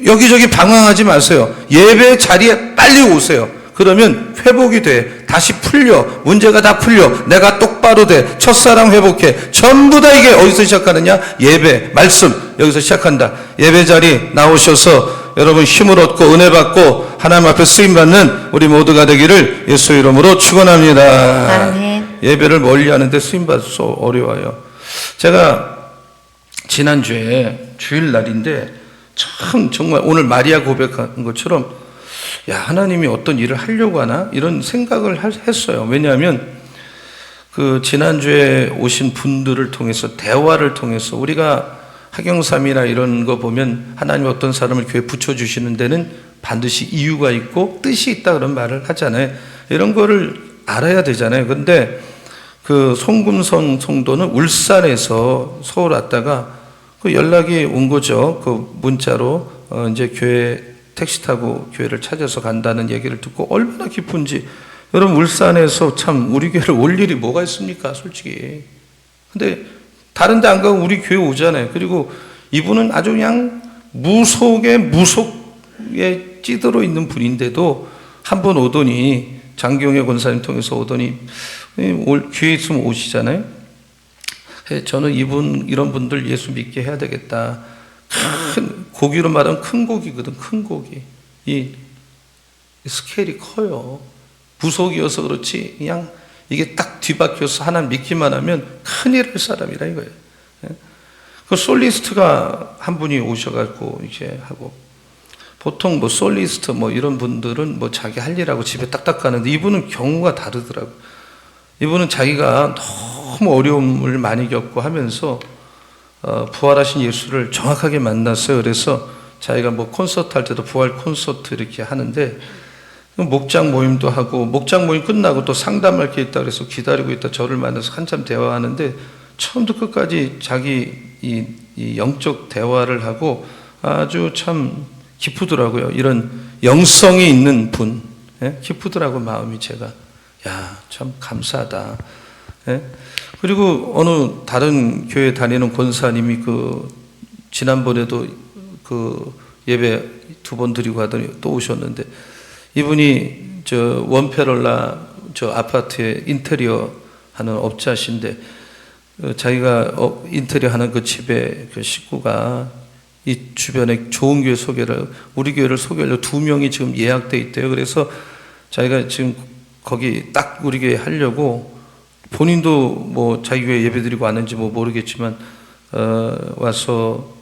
Speaker 3: 여기저기 방황하지 마세요. 예배 자리에 빨리 오세요. 그러면 회복이 돼. 다시 풀려. 문제가 다 풀려. 내가 똑바로 돼. 첫사랑 회복해. 전부 다 이게 어디서 시작하느냐? 예배, 말씀. 여기서 시작한다. 예배 자리 나오셔서 여러분 힘을 얻고 은혜 받고 하나님 앞에 쓰임받는 우리 모두가 되기를 예수 이름으로 축원합니다.
Speaker 2: 아멘.
Speaker 3: 예배를 멀리 하는데 쓰임받아서 어려워요. 제가 지난주에 주일날인데 참 정말 오늘 마리아 고백한 것처럼, 야, 하나님이 어떤 일을 하려고 하나 이런 생각을 했어요. 왜냐하면 그 지난주에 오신 분들을 통해서, 대화를 통해서, 우리가 하경삼이나 이런 거 보면 하나님 어떤 사람을 교회에 붙여주시는 데는 반드시 이유가 있고 뜻이 있다 그런 말을 하잖아요. 이런 거를 알아야 되잖아요. 근데 그 송금성 성도는 울산에서 서울 왔다가 그 연락이 온 거죠. 그 문자로 이제 교회 택시 타고 교회를 찾아서 간다는 얘기를 듣고 얼마나 기쁜지. 여러분 울산에서 참 우리 교회를 올 일이 뭐가 있습니까? 솔직히. 근데 다른 데 안 가고 우리 교회 오잖아요. 그리고 이분은 아주 그냥 무속에 찌들어 있는 분인데도 한 번 오더니, 장경혜 권사님 통해서 오더니 교회에 있으면 오시잖아요. 저는 이런 분들 예수 믿게 해야 되겠다. 큰 고기로 말하면 큰 고기거든. 큰 고기. 이 스케일이 커요. 무속이어서 그렇지 그냥 이게 딱 뒤바뀌어서 하나 믿기만 하면 큰일 할 사람이라 이거예요. 그 솔리스트가 한 분이 오셔가지고 이제 하고, 보통 뭐 솔리스트 뭐 이런 분들은 뭐 자기 할 일하고 집에 딱딱 가는데 이분은 경우가 다르더라고요. 이분은 자기가 너무 어려움을 많이 겪고 하면서 부활하신 예수를 정확하게 만났어요. 그래서 자기가 뭐 콘서트 할 때도 부활 콘서트 이렇게 하는데 목장 모임도 하고 목장 모임 끝나고 또 상담할 게 있다 그래서 기다리고 있다 저를 만나서 한참 대화하는데 처음부터 끝까지 자기 이 영적 대화를 하고 아주 참 기쁘더라고요. 이런 영성이 있는 분, 예? 기쁘더라고 마음이 제가. 야, 참 감사하다. 예? 그리고 어느 다른 교회 다니는 권사님이 지난번에도 예배 2번 드리고 하더니 또 오셨는데 이분이 저 원페럴라 저 아파트에 인테리어 하는 업자신데 자기가 인테리어 하는 그 집에 그 식구가 이 주변에 좋은 교회 우리 교회를 소개하려고 2명이 지금 예약돼 있대요. 그래서 자기가 지금 거기 딱 우리 교회 하려고 본인도 뭐 자기 교회 예배드리고 왔는지 뭐 모르겠지만 와서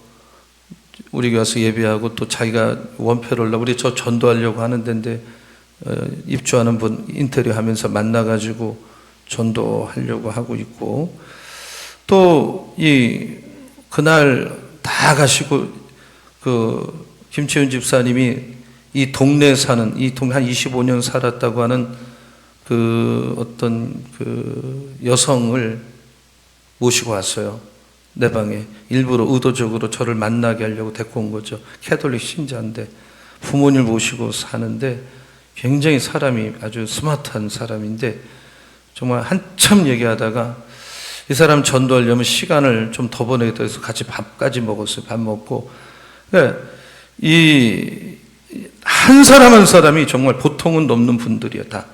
Speaker 3: 우리 교회 와서 예배하고 또 자기가 원패럴라 우리 저 전도하려고 하는 데인데 입주하는 분 인테리어 하면서 만나가지고 전도하려고 하고 있고 또 그날 다 가시고 김채윤 집사님이 이 동네에 사는 이 동네 한 25년 살았다고 하는 어떤 여성을 모시고 왔어요. 내 방에 일부러 의도적으로 저를 만나게 하려고 데리고 온 거죠. 캐톨릭 신자인데 부모님을 모시고 사는데 굉장히 사람이 아주 스마트한 사람인데 정말 한참 얘기하다가 이 사람 전도하려면 시간을 좀 더 보내겠다 해서 같이 밥까지 먹었어요. 밥 먹고. 그러니까 한 사람 한 사람이 정말 보통은 넘는 분들이야, 다.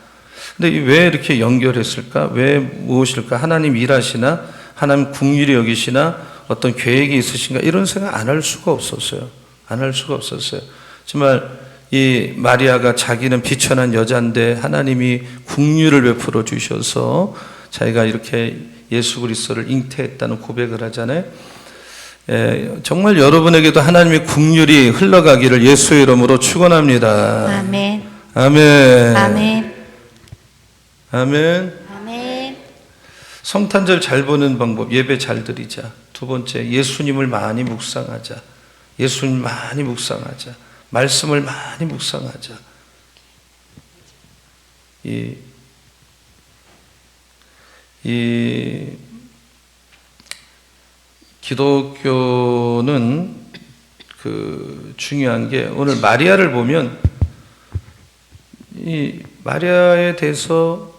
Speaker 3: 근데 왜 이렇게 연결했을까? 왜 무엇일까? 하나님 일하시나? 하나님 긍휼히 여기시나? 어떤 계획이 있으신가? 이런 생각 안 할 수가 없었어요. 안 할 수가 없었어요. 정말 이 마리아가 자기는 비천한 여자인데 하나님이 긍휼을 베풀어 주셔서 자기가 이렇게 예수 그리스도를 잉태했다는 고백을 하잖아요. 정말 여러분에게도 하나님의 긍휼이 흘러가기를 예수의 이름으로 축원합니다.
Speaker 2: 아멘.
Speaker 3: 아멘.
Speaker 2: 아멘.
Speaker 3: 아멘.
Speaker 2: 아멘.
Speaker 3: 성탄절 잘 보는 방법, 예배 잘 드리자. 두 번째, 예수님을 많이 묵상하자. 예수님 많이 묵상하자. 말씀을 많이 묵상하자. 기독교는 중요한 게 오늘 마리아를 보면 이 마리아에 대해서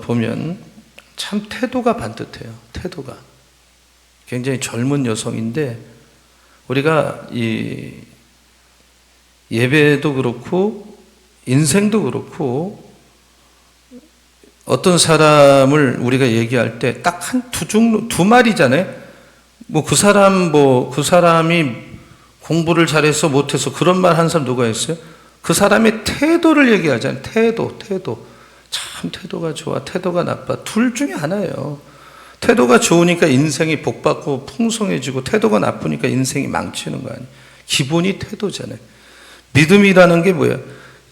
Speaker 3: 보면 참 태도가 반듯해요. 태도가 굉장히 젊은 여성인데 우리가 이 예배도 그렇고 인생도 그렇고 어떤 사람을 우리가 얘기할 때 딱 두 말이잖아요. 그 사람이 공부를 잘해서 못해서 그런 말 한 사람 누가 있어요? 그 사람의 태도를 얘기하잖아요. 태도. 참 태도가 좋아, 태도가 나빠. 둘 중에 하나예요. 태도가 좋으니까 인생이 복받고 풍성해지고 태도가 나쁘니까 인생이 망치는 거 아니에요. 기본이 태도잖아요. 믿음이라는 게 뭐야?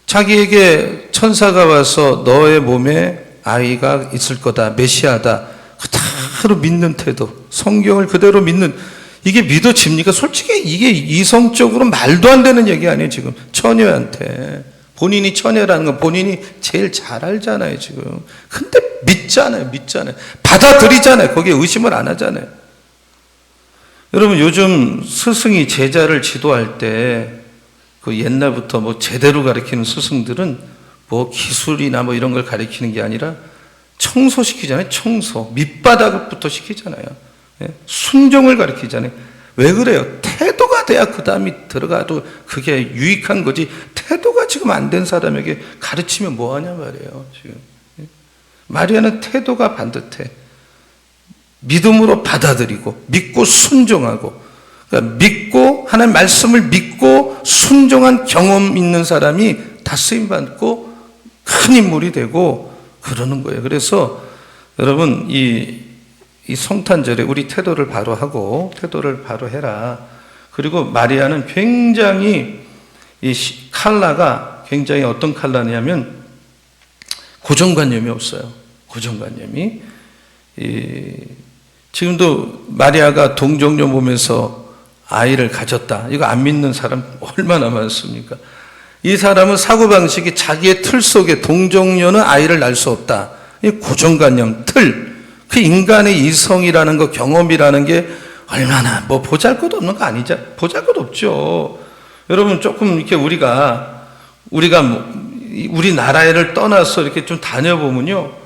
Speaker 3: 자기에게 천사가 와서 너의 몸에 아이가 있을 거다, 메시아다, 그대로 믿는 태도, 성경을 그대로 믿는, 이게 믿어집니까? 솔직히 이게 이성적으로 말도 안 되는 얘기 아니에요, 지금. 처녀한테. 본인이 처녀라는 건 본인이 제일 잘 알잖아요, 지금. 근데 믿잖아요. 받아들이잖아요. 거기에 의심을 안 하잖아요. 여러분, 요즘 스승이 제자를 지도할 때, 옛날부터 제대로 가르치는 스승들은 기술이나 이런 걸 가르치는 게 아니라 청소시키잖아요. 청소. 밑바닥부터 시키잖아요. 순종을 가르치잖아요. 왜 그래요? 태도가 돼야 그 다음이 들어가도 그게 유익한 거지. 태도가 지금 안 된 사람에게 가르치면 뭐하냐 말이에요. 지금. 마리아는 태도가 반듯해. 믿음으로 받아들이고 믿고 순종하고, 그러니까 믿고 하나님 말씀을 믿고 순종한 경험 있는 사람이 다 쓰임받고 큰 인물이 되고 그러는 거예요. 그래서 여러분 이 성탄절에 우리 태도를 바로 하고 태도를 바로 해라. 그리고 마리아는 굉장히 이 칼라가 굉장히 어떤 칼라냐면 고정관념이 없어요. 고정관념이. 지금도 마리아가 동정녀 몸에서 아이를 가졌다. 이거 안 믿는 사람 얼마나 많습니까? 이 사람은 사고방식이 자기의 틀 속에 동정녀는 아이를 낳을 수 없다. 이 고정관념, 틀. 그 인간의 이성이라는 거, 경험이라는 게 얼마나 뭐 보잘것 없는 거 아니죠? 보잘것 없죠. 여러분 조금 이렇게 우리가 우리나라를 떠나서 이렇게 좀 다녀보면요.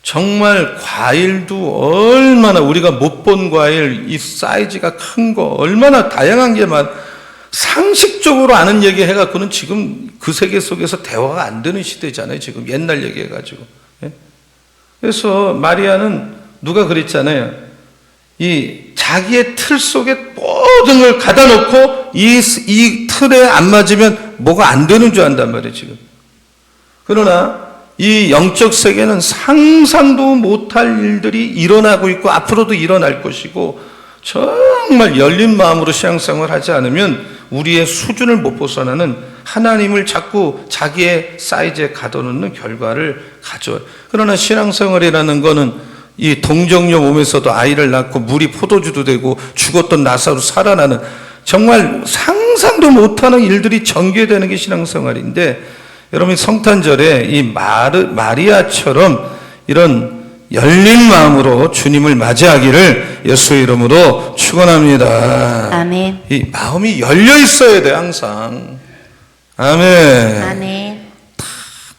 Speaker 3: 정말 과일도 얼마나 우리가 못 본 과일, 이 사이즈가 큰 거 얼마나 다양한 게만 상식적으로 아는 얘기 해갖고는 지금 그 세계 속에서 대화가 안 되는 시대잖아요. 지금 옛날 얘기 해가지고. 그래서 마리아는 누가 그랬잖아요. 이 자기의 틀 속에 모든 걸 가다 놓고 이 틀에 안 맞으면 뭐가 안 되는 줄 안단 말이에요, 지금. 그러나 이 영적 세계는 상상도 못할 일들이 일어나고 있고 앞으로도 일어날 것이고 정말 열린 마음으로 신앙생활을 하지 않으면 우리의 수준을 못 벗어나는 하나님을 자꾸 자기의 사이즈에 가둬놓는 결과를 가져요. 그러나 신앙생활이라는 거는 이 동정녀 몸에서도 아이를 낳고 물이 포도주도 되고 죽었던 나사로 살아나는 정말 상상도 못하는 일들이 전개되는 게 신앙생활인데 여러분 성탄절에 이 마리아처럼 이런 열린 마음으로 주님을 맞이하기를 예수의 이름으로 축원합니다.
Speaker 2: 아멘.
Speaker 3: 이 마음이 열려 있어야 돼 항상. 아멘.
Speaker 2: 아멘.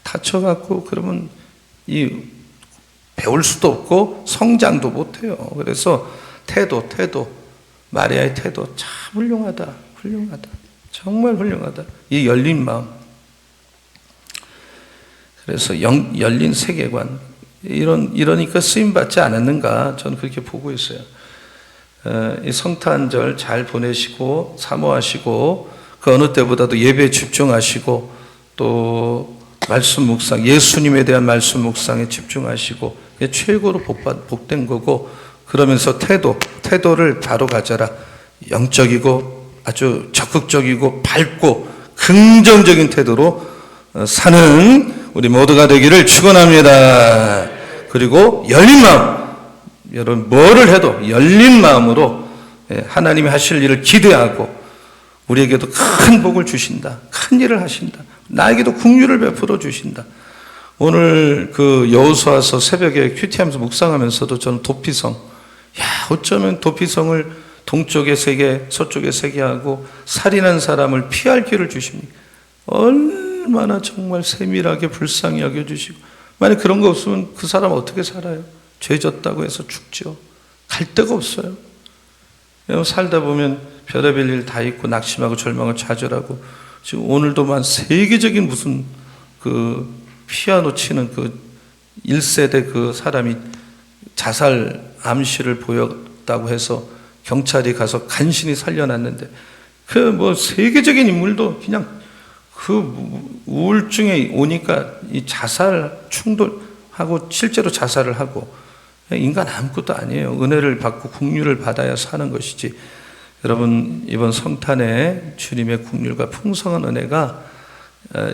Speaker 3: 다쳐갖고 그러면 이 배울 수도 없고 성장도 못해요. 그래서 태도 마리아의 태도 참 훌륭하다. 정말 훌륭하다. 이 열린 마음. 그래서 열린 세계관 이러니까 쓰임 받지 않았는가 저는 그렇게 보고 있어요. 이 성탄절 잘 보내시고 사모하시고 그 어느 때보다도 예배에 집중하시고 또 말씀 묵상 예수님에 대한 말씀 묵상에 집중하시고 이게 최고로 복된 거고 그러면서 태도를 바로 가져라. 영적이고 아주 적극적이고 밝고 긍정적인 태도로 사는 우리 모두가 되기를 축원합니다. 그리고 열린 마음, 여러분 뭐를 해도 열린 마음으로 하나님이 하실 일을 기대하고 우리에게도 큰 복을 주신다. 큰 일을 하신다. 나에게도 긍휼을 베풀어 주신다. 오늘 그 여호수아서 새벽에 큐티하면서 묵상하면서도 저는 도피성, 어쩌면 도피성을 동쪽에 세 개, 서쪽에 세 개 하고 살인한 사람을 피할 길을 주십니까? 얼마나 정말 세밀하게 불쌍히 여겨주시고 만약 그런 거 없으면 그 사람 어떻게 살아요? 죄 졌다고 해서 죽죠. 갈 데가 없어요. 살다 보면 별의별 일 다 있고 낙심하고 절망하고 좌절하고 지금 오늘도만 세계적인 무슨 그 피아노 치는 그 1세대 그 사람이 자살 암시를 보였다고 해서 경찰이 가서 간신히 살려놨는데 그 뭐 세계적인 인물도 그냥 그 우울증에 오니까 이 자살 충돌하고 실제로 자살을 하고 인간 아무것도 아니에요. 은혜를 받고 긍휼을 받아야 사는 것이지. 여러분 이번 성탄에 주님의 긍휼과 풍성한 은혜가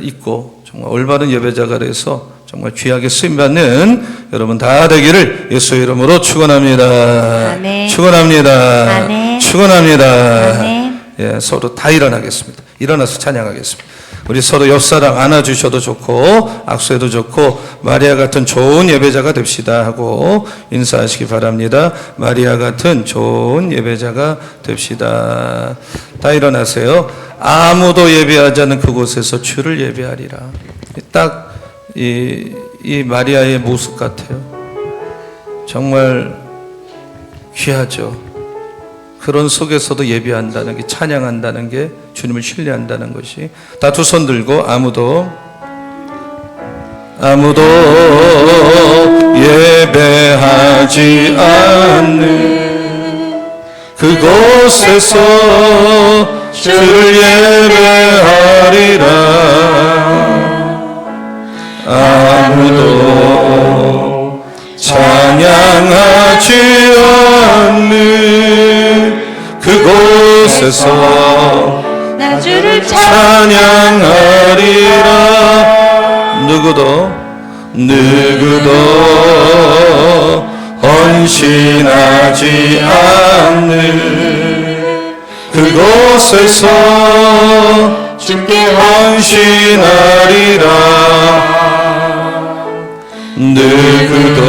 Speaker 3: 있고 정말 올바른 예배자가 돼서 정말 귀하게 쓰임받는 여러분 다 되기를 예수의 이름으로 축원합니다.
Speaker 2: 아멘.
Speaker 3: 축원합니다.
Speaker 2: 아멘.
Speaker 3: 축원합니다.
Speaker 2: 아멘.
Speaker 3: 예, 서로 다 일어나겠습니다. 일어나서 찬양하겠습니다. 우리 서로 옆사람 안아주셔도 좋고 악수해도 좋고 마리아 같은 좋은 예배자가 됩시다 하고 인사하시기 바랍니다. 마리아 같은 좋은 예배자가 됩시다. 다 일어나세요. 아무도 예배하지 않는 그곳에서 주를 예배하리라. 딱 이 마리아의 모습 같아요. 정말 귀하죠. 그런 속에서도 예배한다는 게 찬양한다는 게 주님을 신뢰한다는 것이 다 두 손 들고 아무도 예배하지 않는 그곳에서 주를 예배하리라. 아무도 찬양하지 않는 그곳에서
Speaker 2: 나 주를
Speaker 3: 찬양하리라. 누구도 헌신하지 않는 그곳에서 주께 헌신하리라. 누구도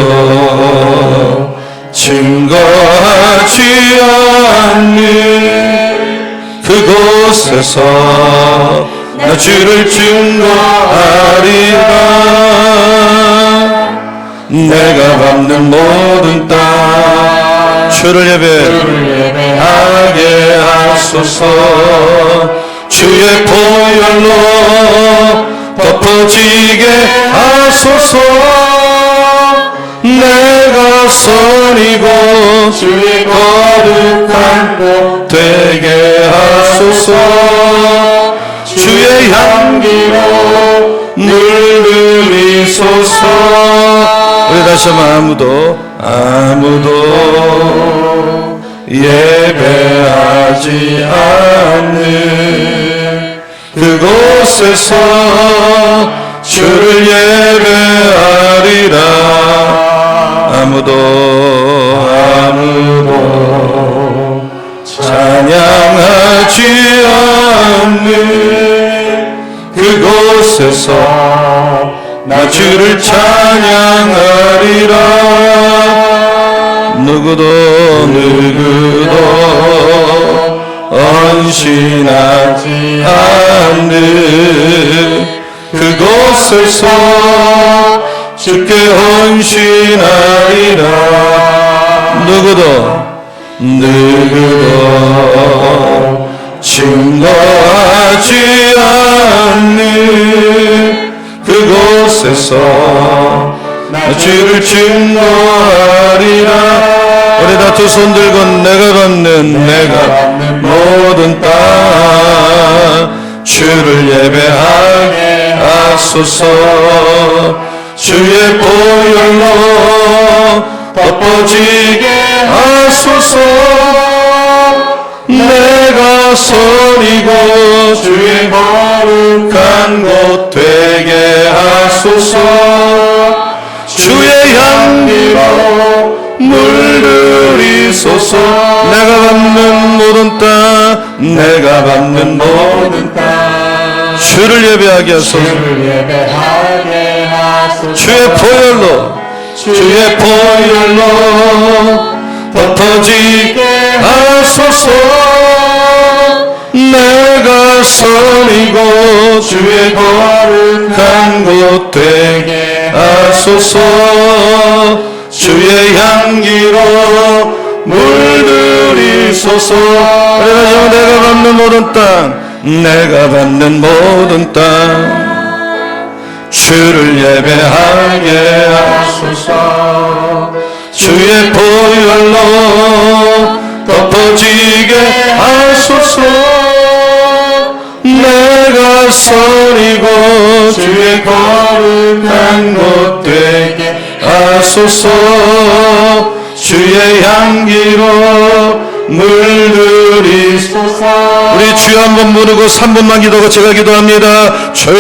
Speaker 3: 증거하지 않는 그곳에서 나 주를 증거하리라. 내가 밟는 모든 땅 주를 예배하게 하소서. 주의 보혈로 덮어지게 하소서. 내가 선이고 주의 거룩한 곳 되게 하소서. 주의 향기로 물들이소서. 우리 다시 한번 아무도 예배하지 않는 그곳에서 주를 예배하리라. 아무도 찬양하지 않는 그곳에서 나 주를 찬양하리라. 누구도 헌신하지 않는 그곳에서 주께 헌신하리라. 누구도 증거하지 않는 그곳에서 나 주를 증거하리라. 우리 다 두 손 들고 내가 받는 모든 땅 주를 예배하게 하소서. 주의 보혈로 덮어지게 하소서. 내가 선이고 주의 거룩한 곳 되게 하소서. 주의 향기로 물들이소서. 내가 받는 모든 땅 주를 예배하게 하소서. 주의 보혈로 덮어지게 하소서. 내가 선이고 주의 거룩한 곳 되게 하소서. 주의 향기로 물들이소서. 내가 받는 모든 땅 주를 예배하게 하소서. 주의 보혈로 덮어지게 하소서. 내가 선이고 주의 거룩한 곳 되게 하소서. 주의 향기로 물들이소서. 우리 주여 한번 부르고 3분만 기도하고 제가 기도합니다. 주여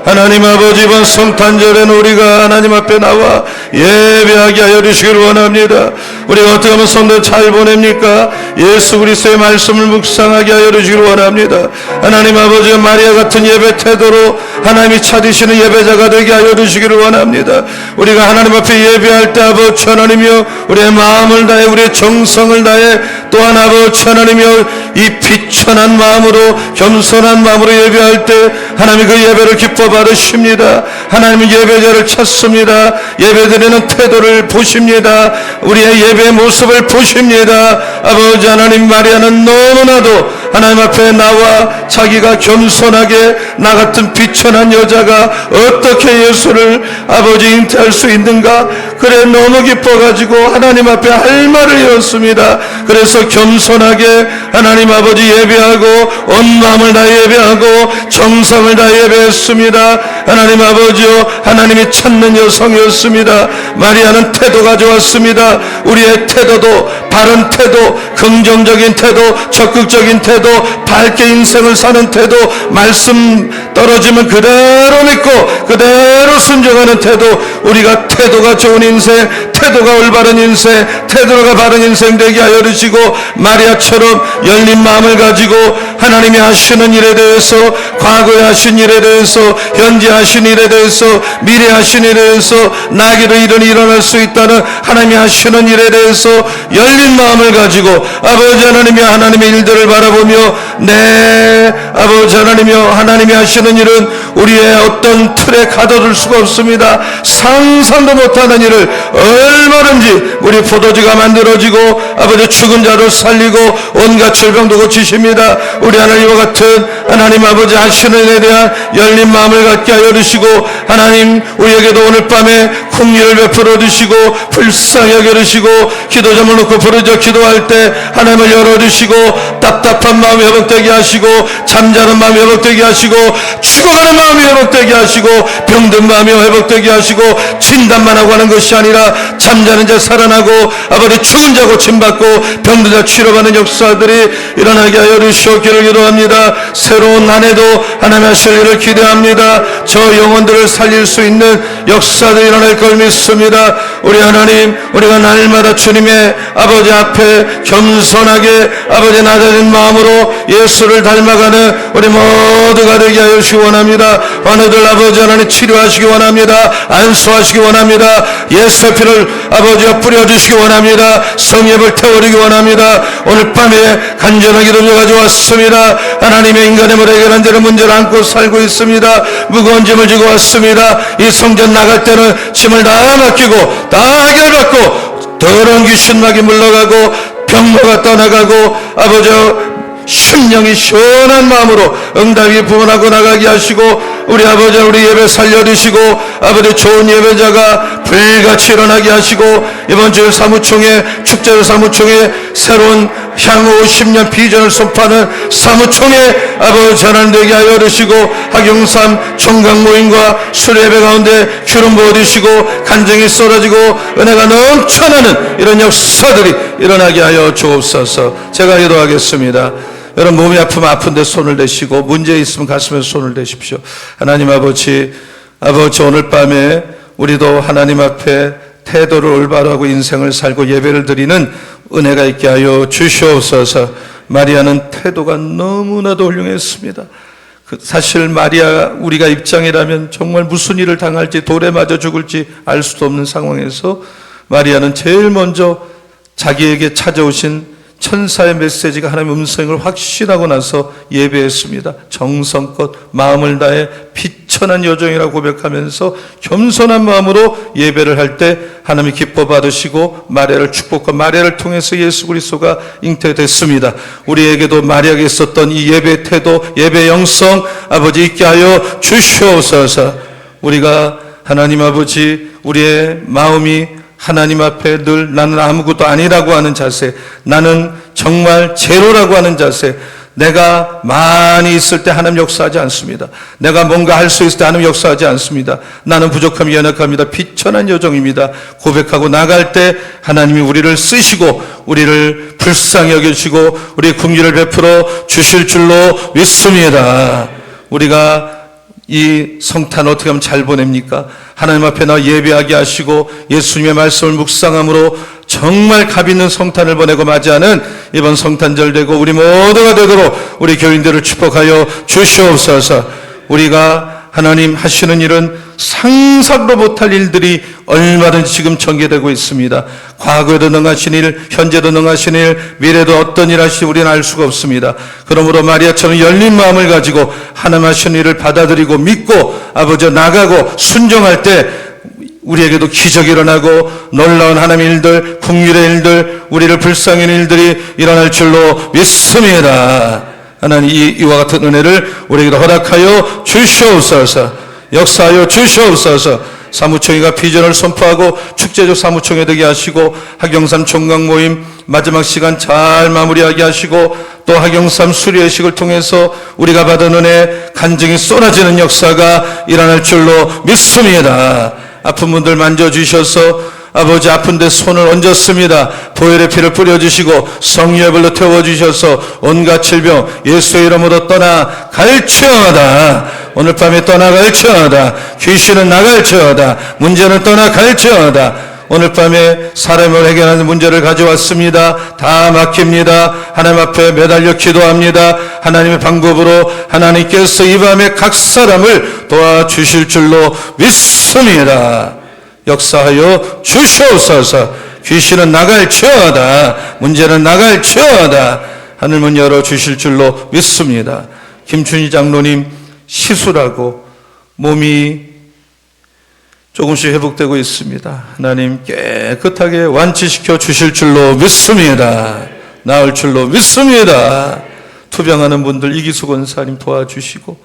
Speaker 3: 하나님 아버지, 이번 성탄절에는 우리가 하나님 앞에 나와 예배하게 하여 주시기를 원합니다. 우리가 어떻게 하면 성도 잘 보냅니까? 예수 그리스도의 말씀을 묵상하게 하여 주시기를 원합니다. 하나님 아버지, 마리아 같은 예배 태도로 하나님이 찾으시는 예배자가 되게 하여 주시기를 원합니다. 우리가 하나님 앞에 예배할 때 아버지 하나님이여, 우리의 마음을 다해 우리의 정성을 다해 또한 아버지 하나님이여, 이 비천한 마음으로 겸손한 마음으로 예배할 때 하나님이 그 예배를 기뻐 받으십니다. 하나님은 예배자를 찾습니다. 예배드리는 태도를 보십니다. 우리의 예배의 모습을 보십니다. 아버지 하나님, 마리아는 너무나도 하나님 앞에 나와 자기가 겸손하게 나 같은 비천한 여자가 어떻게 예수를 아버지 잉태할 수 있는가, 그래 너무 기뻐가지고 하나님 앞에 할 말을 잃었습니다. 그래서 겸손하게 하나님 아버지 예배하고 온 마음을 다해 예배하고 정성을 다해 예배했습니다. 하나님 아버지요, 하나님이 찾는 여성이었습니다. 마리아는 태도가 좋았습니다. 우리의 태도도 바른 태도, 긍정적인 태도, 적극적인 태도, 밝게 인생을 사는 태도, 말씀 떨어지면 그대로 믿고 그대로 순종하는 태도, 우리가 태도가 좋은 인생, 태도가 올바른 인생, 태도가 바른 인생 되게 하여 주시고, 마리아처럼 열린 마음을 가지고 하나님이 하시는 일에 대해서, 과거에 하신 일에 대해서, 현재 하신 일에 대해서, 미래 하신 일에 대해서, 나에게도 이런 일이 일어날 수 있다는 하나님이 하시는 일에 대해서 열린 마음을 가지고 아버지 하나님이 하나님의 일들을 바라보며, 네 아버지 하나님이여, 하나님이 하시는 일은 우리의 어떤 틀에 가둬둘 수가 없습니다. 상상도 못하는 일을 얼마든지 우리 포도주가 만들어지고 아버지 죽은 자도 살리고 온갖 질병도 고치십니다. 우리 하나님과 같은 하나님 아버지 하시는 일에 대한 열린 마음을 갖게 하여 주시고, 하나님 우리에게도 오늘 밤에 긍휼을 베풀어 주시고 불쌍히 여겨 주시고, 기도 점을 놓고 부르짖어 기도할 때 하나님을 열어주시고, 답답한 마음이 회복되게 하시고, 잠자는 마음이 회복되게 하시고, 죽어가는 마음이 회복되게 하시고, 병든 마음이 회복되게 하시고, 진단만 하고 하는 것이 아니라 잠자는 자 살아나고 아버지 죽은 자 고침받고 병든 자 치료받는 역사들이 일어나게 하여 주시옵기를 기도합니다. 새로운 한 해도 하나님 하실 일을 기대합니다. 저 영혼들을 살릴 수 있는 역사들이 일어날 걸 믿습니다. 우리 하나님, 우리가 날마다 주님의 아버지 앞에 겸손하게 아버지 낮아진 마음으로 예수를 닮아가는 우리 모두가 되게 하여 주시기 원합니다. 어느들 아버지 하나님 치료하시기 원합니다. 안수하시기 원합니다. 예수의 피를 아버지와 뿌려주시기 원합니다. 성령을 태워주기 원합니다. 오늘 밤에 간절하게 기도 가져왔습니다. 하나님의 인간의 물에 해결한 대로 문제를 안고 살고 있습니다. 무거운 짐을 지고 왔습니다. 이 성전 나갈 때는 짐을 다 맡기고 다 해결받고 더러운 귀신막이 물러가고 병모가 떠나가고 아버지 심령이 시원한 마음으로 응답이 부원하고 나가게 하시고, 우리 아버지 우리 예배 살려주시고 아버지 좋은 예배자가 불같이 일어나게 하시고, 이번 주 사무총회 축제를 사무총회 새로운 향후 50년 비전을 선포하는 사무총회 아버지 하나님 되게 하여 주시고, 학용삼 총각 모임과 수례배 가운데 기름 부어주시고 간증이 쏟아지고 은혜가 넘쳐나는 이런 역사들이 일어나게 하여 주옵소서. 제가 기도하겠습니다. 여러분 몸이 아프면 아픈데 손을 대시고, 문제 있으면 가슴에 손을 대십시오. 하나님 아버지 오늘 밤에 우리도 하나님 앞에 태도를 올바로 하고 인생을 살고 예배를 드리는 은혜가 있게 하여 주시옵소서. 마리아는 태도가 너무나도 훌륭했습니다. 사실 마리아 우리가 입장이라면 정말 무슨 일을 당할지, 돌에 맞아 죽을지 알 수도 없는 상황에서 마리아는 제일 먼저 자기에게 찾아오신 천사의 메시지가 하나님의 음성을 확신하고 나서 예배했습니다. 정성껏 마음을 다해 비천한 여정이라고 고백하면서 겸손한 마음으로 예배를 할 때 하나님이 기뻐 받으시고 마리아를 축복과 마리아를 통해서 예수 그리스도가 잉태됐습니다. 우리에게도 마리아에게 있었던 이 예배 태도, 예배 영성 아버지 있게 하여 주시옵소서. 우리가 하나님 아버지 우리의 마음이 하나님 앞에 늘 나는 아무것도 아니라고 하는 자세, 나는 정말 제로라고 하는 자세, 내가 많이 있을 때 하나님 역사하지 않습니다. 내가 뭔가 할 수 있을 때 하나님 역사하지 않습니다. 나는 부족함이 연약합니다. 비천한 여정입니다. 고백하고 나갈 때 하나님이 우리를 쓰시고 우리를 불쌍히 여겨주시고 우리의 긍휼을 베풀어 주실 줄로 믿습니다. 우리가 이 성탄 어떻게 하면 잘 보냅니까? 하나님 앞에 나와 예배하게 하시고 예수님의 말씀을 묵상함으로 정말 값 있는 성탄을 보내고 맞이하는 이번 성탄절 되고 우리 모두가 되도록 우리 교인들을 축복하여 주시옵소서. 우리가 하나님 하시는 일은 상상도 못할 일들이 얼마든지 지금 전개되고 있습니다. 과거에도 능하신 일, 현재도 능하신 일, 미래도 어떤 일 하실지 우리는 알 수가 없습니다. 그러므로 마리아처럼 열린 마음을 가지고 하나님 하시는 일을 받아들이고 믿고 아버지 나가고 순종할 때 우리에게도 기적이 일어나고 놀라운 하나님의 일들, 긍휼의 일들, 우리를 불쌍히 하는 일들이 일어날 줄로 믿습니다. 하나님 이와 같은 은혜를 우리에게도 허락하여 주시옵소서. 역사하여 주시옵소서. 사무총회가 비전을 선포하고 축제적 사무총회 되게 하시고 학영삼 총각 모임 마지막 시간 잘 마무리하게 하시고 또 학영삼 수료회식을 통해서 우리가 받은 은혜 간증이 쏟아지는 역사가 일어날 줄로 믿습니다. 아픈 분들 만져주셔서 아버지 아픈 데 손을 얹었습니다. 보혈의 피를 뿌려주시고 성령의 불로 태워주셔서 온갖 질병 예수의 이름으로 떠나갈지어다. 오늘 밤에 떠나갈지어다. 귀신은 나갈지어다. 문제는 떠나갈지어다. 오늘 밤에 사람을 해결하는 문제를 가져왔습니다. 다 막힙니다. 하나님 앞에 매달려 기도합니다. 하나님의 방법으로 하나님께서 이 밤에 각 사람을 도와주실 줄로 믿습니다. 역사하여 주시옵소서. 귀신은 나갈지어다. 문제는 나갈지어다. 하늘문 열어주실 줄로 믿습니다. 김춘희 장로님 시술하고 몸이 조금씩 회복되고 있습니다. 하나님 깨끗하게 완치시켜 주실 줄로 믿습니다. 나을 줄로 믿습니다. 투병하는 분들 이기수 권사님 도와주시고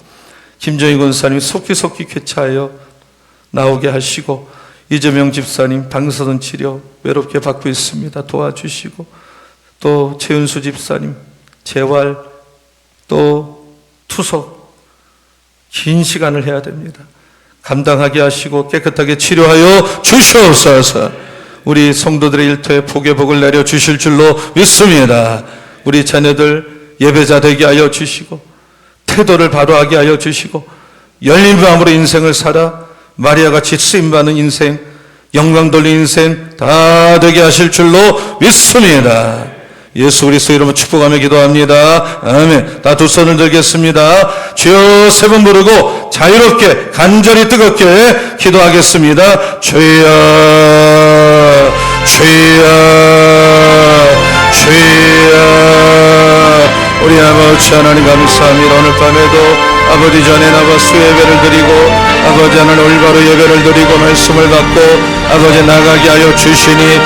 Speaker 3: 김정희 권사님 속기속기 쾌차하여 나오게 하시고 이재명 집사님 방사선 치료 외롭게 받고 있습니다. 도와주시고 또 최은수 집사님 재활 또 투석 긴 시간을 해야 됩니다. 감당하게 하시고 깨끗하게 치료하여 주시옵소서. 우리 성도들의 일터에 복의 복을 내려 주실 줄로 믿습니다. 우리 자녀들 예배자 되게 하여 주시고 태도를 바로하게 하여 주시고 열린 마음으로 인생을 살아 마리아같이 쓰임받는 인생, 영광 돌린 인생 다 되게 하실 줄로 믿습니다. 예수 그리스도 이름으로 축복하며 기도합니다. 아멘. 다 두 손을 들겠습니다. 주여 세 번 부르고 자유롭게 간절히 뜨겁게 기도하겠습니다. 주여 주여 주여. 우리 아버지 하나님 감사합니다. 오늘 밤에도 아버지 전에 나와 수예배를 드리고 아버지 하나님 올바로 예배를 드리고 말씀을 받고 아버지 나가게 하여 주시니